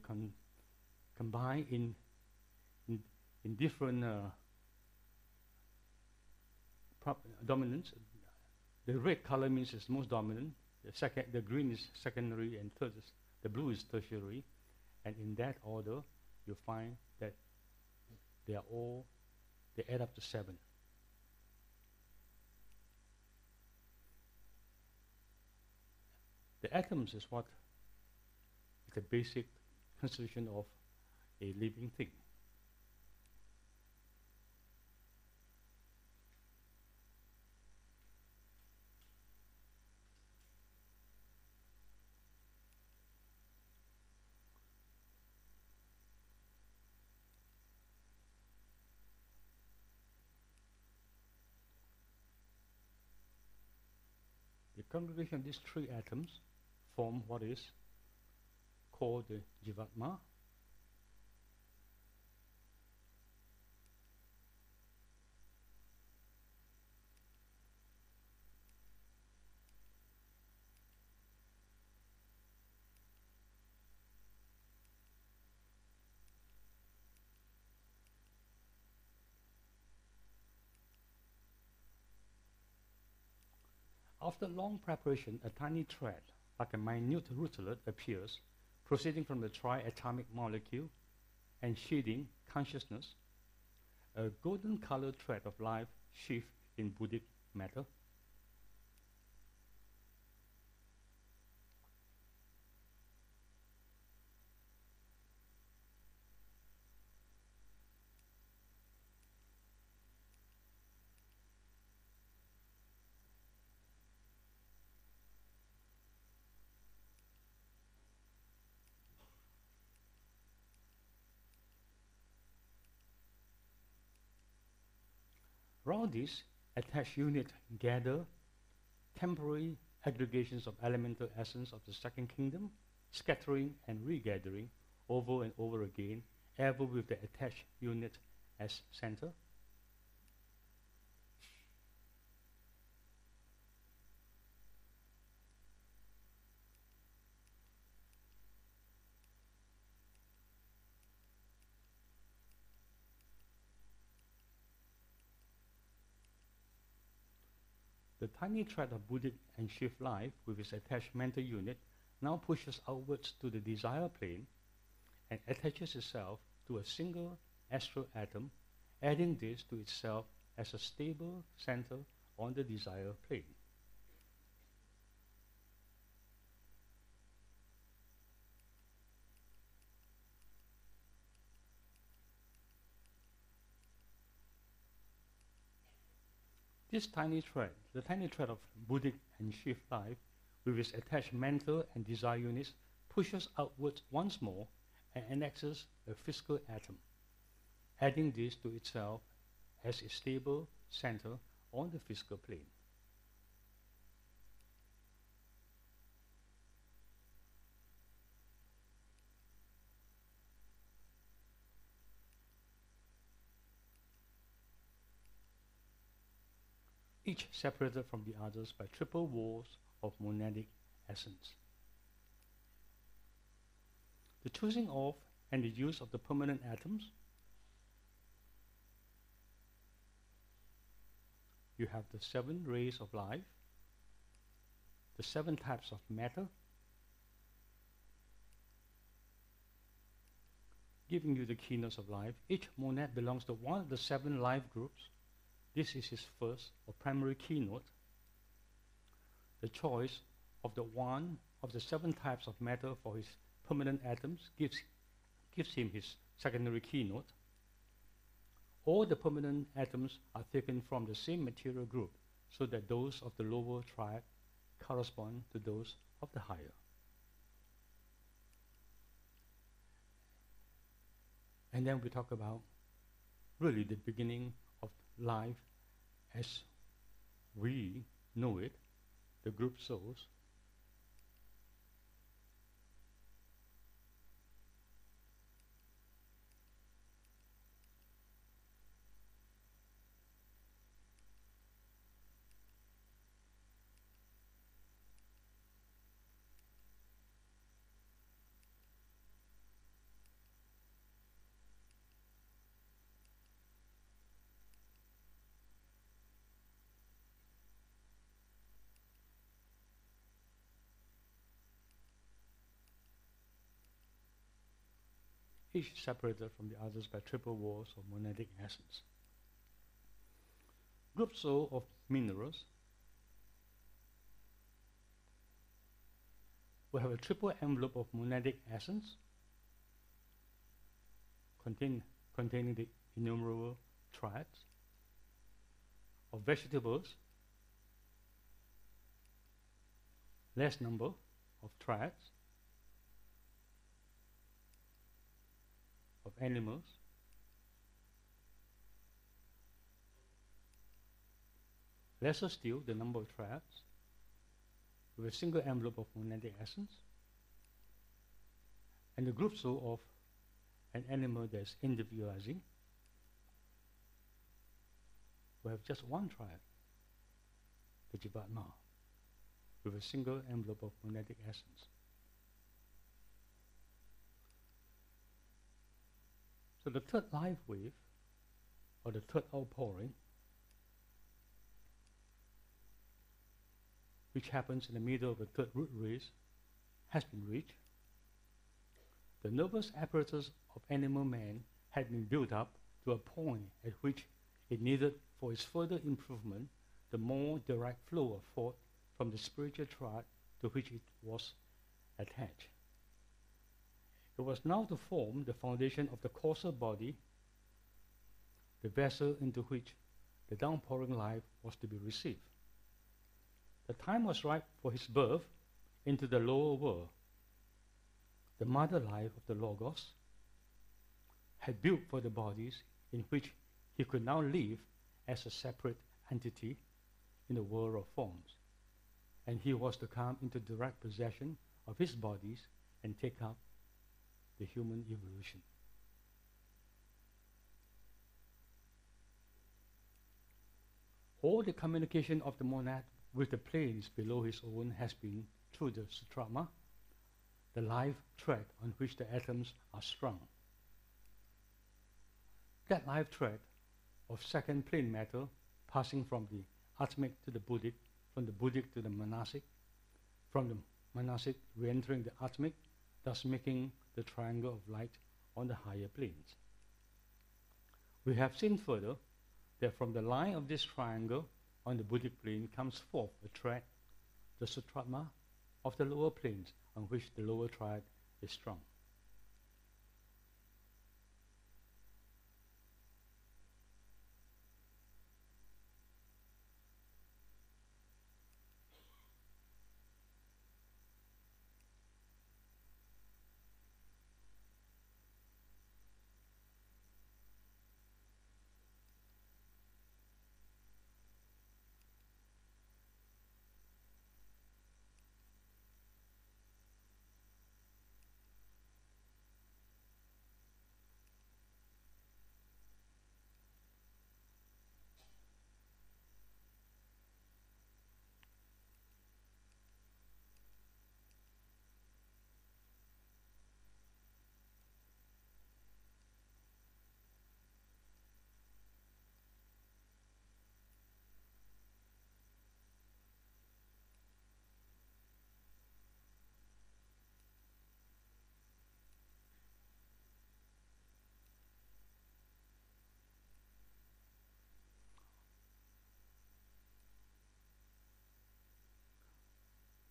[SPEAKER 2] combined in different dominance. The red color means it's most dominant. The green is secondary, and the blue is tertiary. And in that order, you find that they add up to 7. The atoms is what is the basic constitution of a living thing. The congregation of these three atoms form what is called the Jivatma. After long preparation, a tiny thread, like a minute rootlet, appears, proceeding from the triatomic molecule and sheathing consciousness. A golden-colored thread of life sheathed in Buddhic matter. Around this attached unit gather temporary aggregations of elemental essence of the second kingdom, scattering and regathering over and over again, ever with the attached unit as center. The tiny thread of Buddhic and Shift life with its attached mental unit now pushes outwards to the desire plane and attaches itself to a single astral atom, adding this to itself as a stable center on the desire plane. This tiny thread, the tiny thread of Buddhic and Shift life, with its attached mental and desire units, pushes outwards once more and annexes a physical atom, adding this to itself as a stable center on the physical plane. Each separated from the others by triple walls of monadic essence. The choosing of and the use of the permanent atoms. You have the 7 rays of life, the 7 types of matter, giving you the keyness of life. Each monad belongs to one of the 7 life groups. This is his first or primary keynote. The choice of the one of the 7 types of matter for his permanent atoms gives him his secondary keynote. All the permanent atoms are taken from the same material group, so that those of the lower triad correspond to those of the higher. And then we talk about really the beginning of life as we know it, the group souls. Each separated from the others by triple walls of monadic essence. Group soul of minerals. we have a triple envelope of monadic essence containing the innumerable triads of vegetables, less number of triads, of animals, lesser still the number of triads, with a single envelope of monadic essence, and the group soul of an animal that is individualizing. We have just one triad, the Jivatma, with a single envelope of monadic essence. So the third life wave, or the third outpouring, which happens in the middle of the third root race, has been reached. The nervous apparatus of animal man had been built up to a point at which it needed, for its further improvement, the more direct flow of thought from the spiritual triad to which it was attached. It was now to form the foundation of the causal body, the vessel into which the downpouring life was to be received. The time was ripe for his birth into the lower world. The mother life of the Logos had built for the bodies in which he could now live as a separate entity in the world of forms. And he was to come into direct possession of his bodies and take up the human evolution. All the communication of the monad with the planes below his own has been through the sutratma, the life thread on which the atoms are strung. That life thread of second plane matter passing from the atmic to the buddhic, from the buddhic to the manasic, from the manasic re-entering the atmic, thus making the triangle of light on the higher planes. We have seen further that from the line of this triangle on the buddhic plane comes forth a thread, the sutratma of the lower planes on which the lower triad is strung.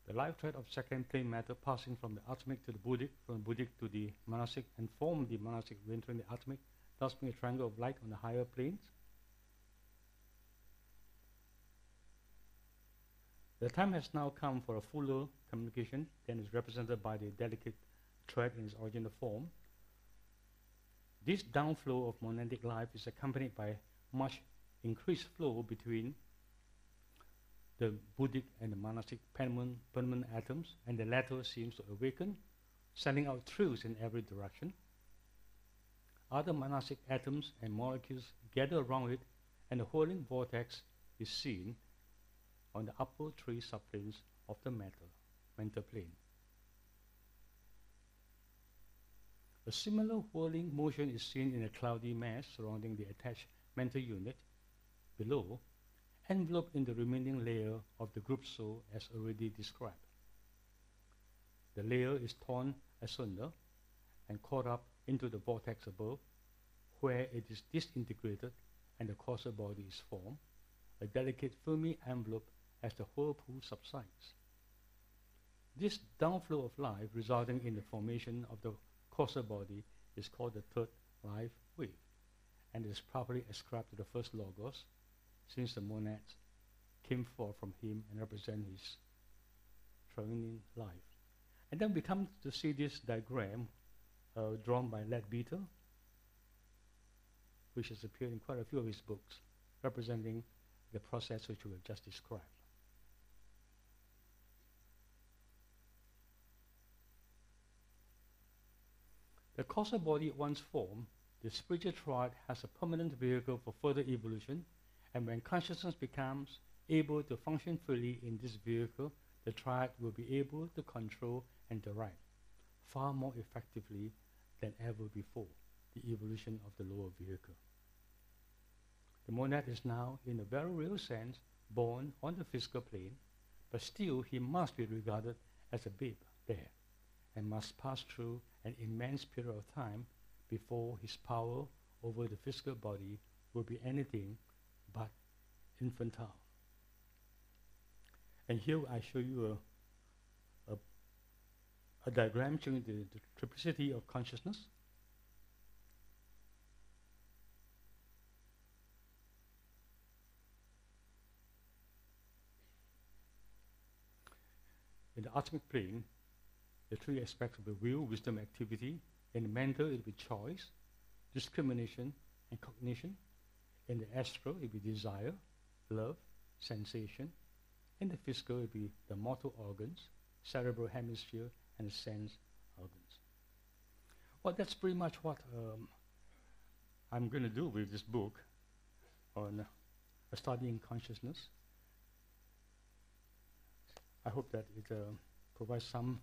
[SPEAKER 2] The life thread of second plane matter passing from the atmic to the buddhic, from the buddhic to the manasic, and form the manasic re-entering the atmic, thus being a triangle of light on the higher planes. The time has now come for a fuller communication than is represented by the delicate thread in its original form. This downflow of monadic life is accompanied by much increased flow between the buddhic and the manasic permanent atoms, and the latter seems to awaken, sending out thrills in every direction. Other manasic atoms and molecules gather around it, and the whirling vortex is seen on the upper three subplanes of the mental plane. A similar whirling motion is seen in a cloudy mass surrounding the attached mental unit below, enveloped in the remaining layer of the group soul as already described. The layer is torn asunder and caught up into the vortex above, where it is disintegrated and the causal body is formed, a delicate filmy envelope as the whirlpool subsides. This downflow of life resulting in the formation of the causal body is called the third life wave, and is properly ascribed to the first Logos, since the monads came forth from him and represent his triune life. And then we come to see this diagram drawn by Leadbeater, which has appeared in quite a few of his books, representing the process which we have just described. The causal body once formed, the spiritual triad has a permanent vehicle for further evolution, and when consciousness becomes able to function fully in this vehicle, the triad will be able to control and direct far more effectively than ever before the evolution of the lower vehicle. The monad is now, in a very real sense, born on the physical plane, but still he must be regarded as a babe there, and must pass through an immense period of time before his power over the physical body will be anything but infantile. And here I show you a diagram showing the triplicity of consciousness. In the atmic plane, the three aspects of the will, wisdom, activity. In the mental, it will be choice, discrimination, and cognition. In the astral, it will be desire, love, sensation. In the physical, it will be the motor organs, cerebral hemisphere, and the sense organs. Well, that's pretty much what I'm going to do with this book on studying consciousness. I hope that it provides some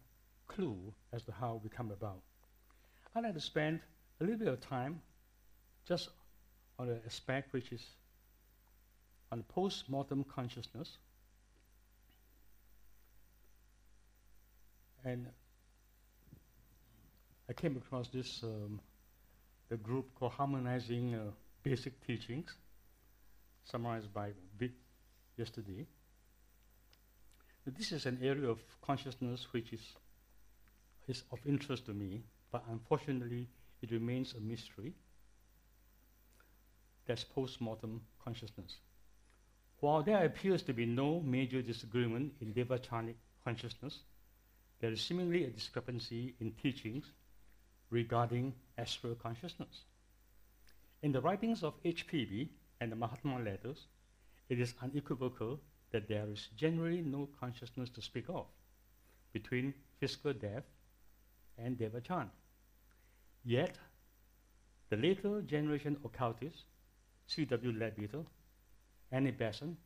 [SPEAKER 2] clue as to how we come about. I'd like to spend a little bit of time just on an aspect which is on post-mortem consciousness. And I came across this the group called Harmonizing Basic Teachings, summarized by Vic yesterday. This is an area of consciousness which is of interest to me, but unfortunately it remains a mystery. That's post-mortem consciousness. While there appears to be no major disagreement in Devachanic consciousness, there is seemingly a discrepancy in teachings regarding astral consciousness. In the writings of H.P.B. and the Mahatma letters, it is unequivocal that there is generally no consciousness to speak of between physical death and Devachan. Yet, the later generation occultists, C.W. Leadbeater, Annie Besant,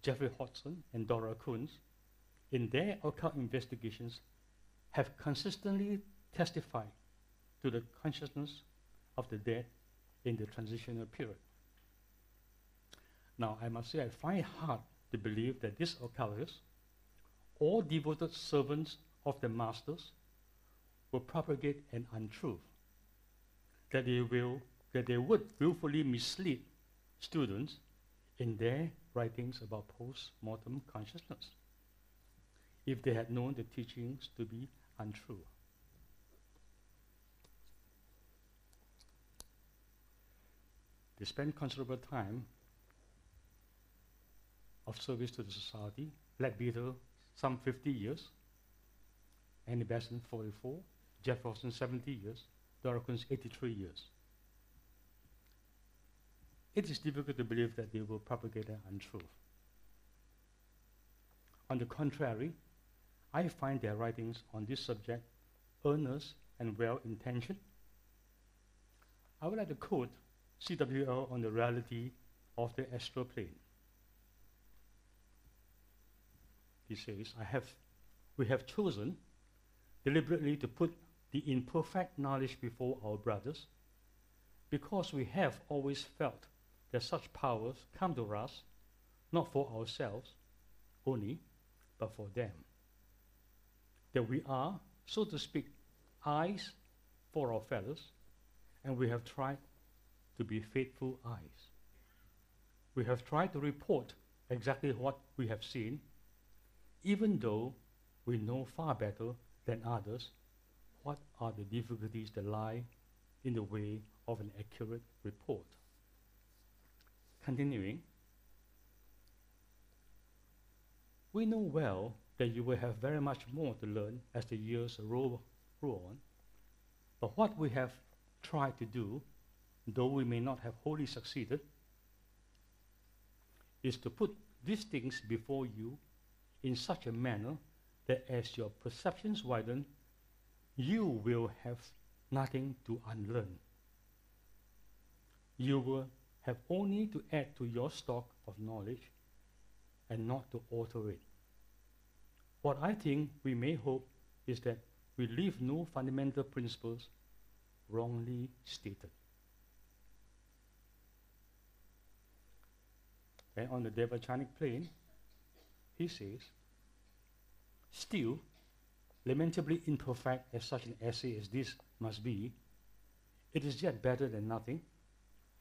[SPEAKER 2] Jeffrey Hodgson, and Dora Kunz, in their occult investigations, have consistently testified to the consciousness of the dead in the transitional period. Now, I must say I find it hard to believe that these occultists, all devoted servants of the masters, will propagate an untruth, that they would willfully mislead students in their writings about post-mortem consciousness, if they had known the teachings to be untrue. They spent considerable time of service to the society. Leadbeater, some 50 years. Annie Besant, 44. Jeff Rosen, 70 years. Dora Kunz, 83 years. It is difficult to believe that they will propagate an untruth. On the contrary, I find their writings on this subject earnest and well-intentioned. I would like to quote CWL on the reality of the astral plane. He says, we have chosen deliberately to put the imperfect knowledge before our brothers because we have always felt that such powers come to us not for ourselves only, but for them. That we are, so to speak, eyes for our fellows, and we have tried to be faithful eyes. We have tried to report exactly what we have seen, even though we know far better than others what are the difficulties that lie in the way of an accurate report. Continuing, we know well that you will have very much more to learn as the years roll on, but what we have tried to do, though we may not have wholly succeeded, is to put these things before you in such a manner that as your perceptions widen, you will have nothing to unlearn. You will have only to add to your stock of knowledge and not to alter it. What I think we may hope is that we leave no fundamental principles wrongly stated. And on the Devachanic plane, he says, still, lamentably imperfect as such an essay as this must be, it is yet better than nothing,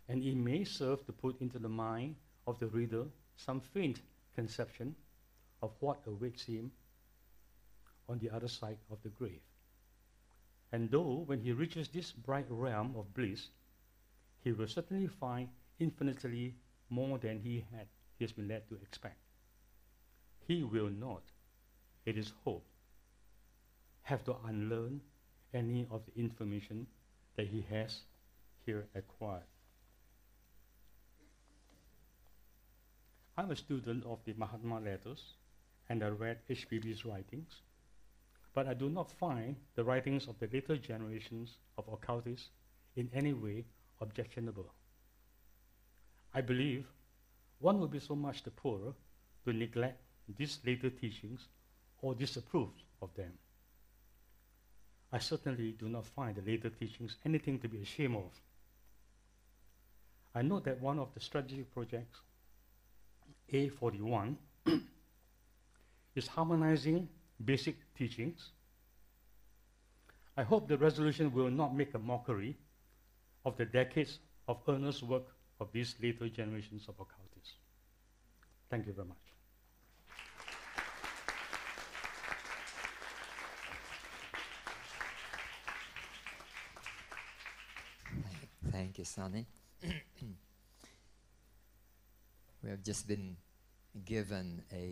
[SPEAKER 2] and it may serve to put into the mind of the reader some faint conception of what awaits him on the other side of the grave. And though when he reaches this bright realm of bliss, he will certainly find infinitely more than he has been led to expect, he will not, it is hoped, have to unlearn any of the information that he has here acquired. I'm a student of the Mahatma letters, and I read HPB's writings, but I do not find the writings of the later generations of occultists in any way objectionable. I believe one would be so much the poorer to neglect these later teachings or disapprove of them. I certainly do not find the later teachings anything to be ashamed of. I note that one of the strategic projects, A41, is harmonizing basic teachings. I hope the resolution will not make a mockery of the decades of earnest work of these later generations of occultists. Thank you very much.
[SPEAKER 1] Thank you, Sanne. We have just been given a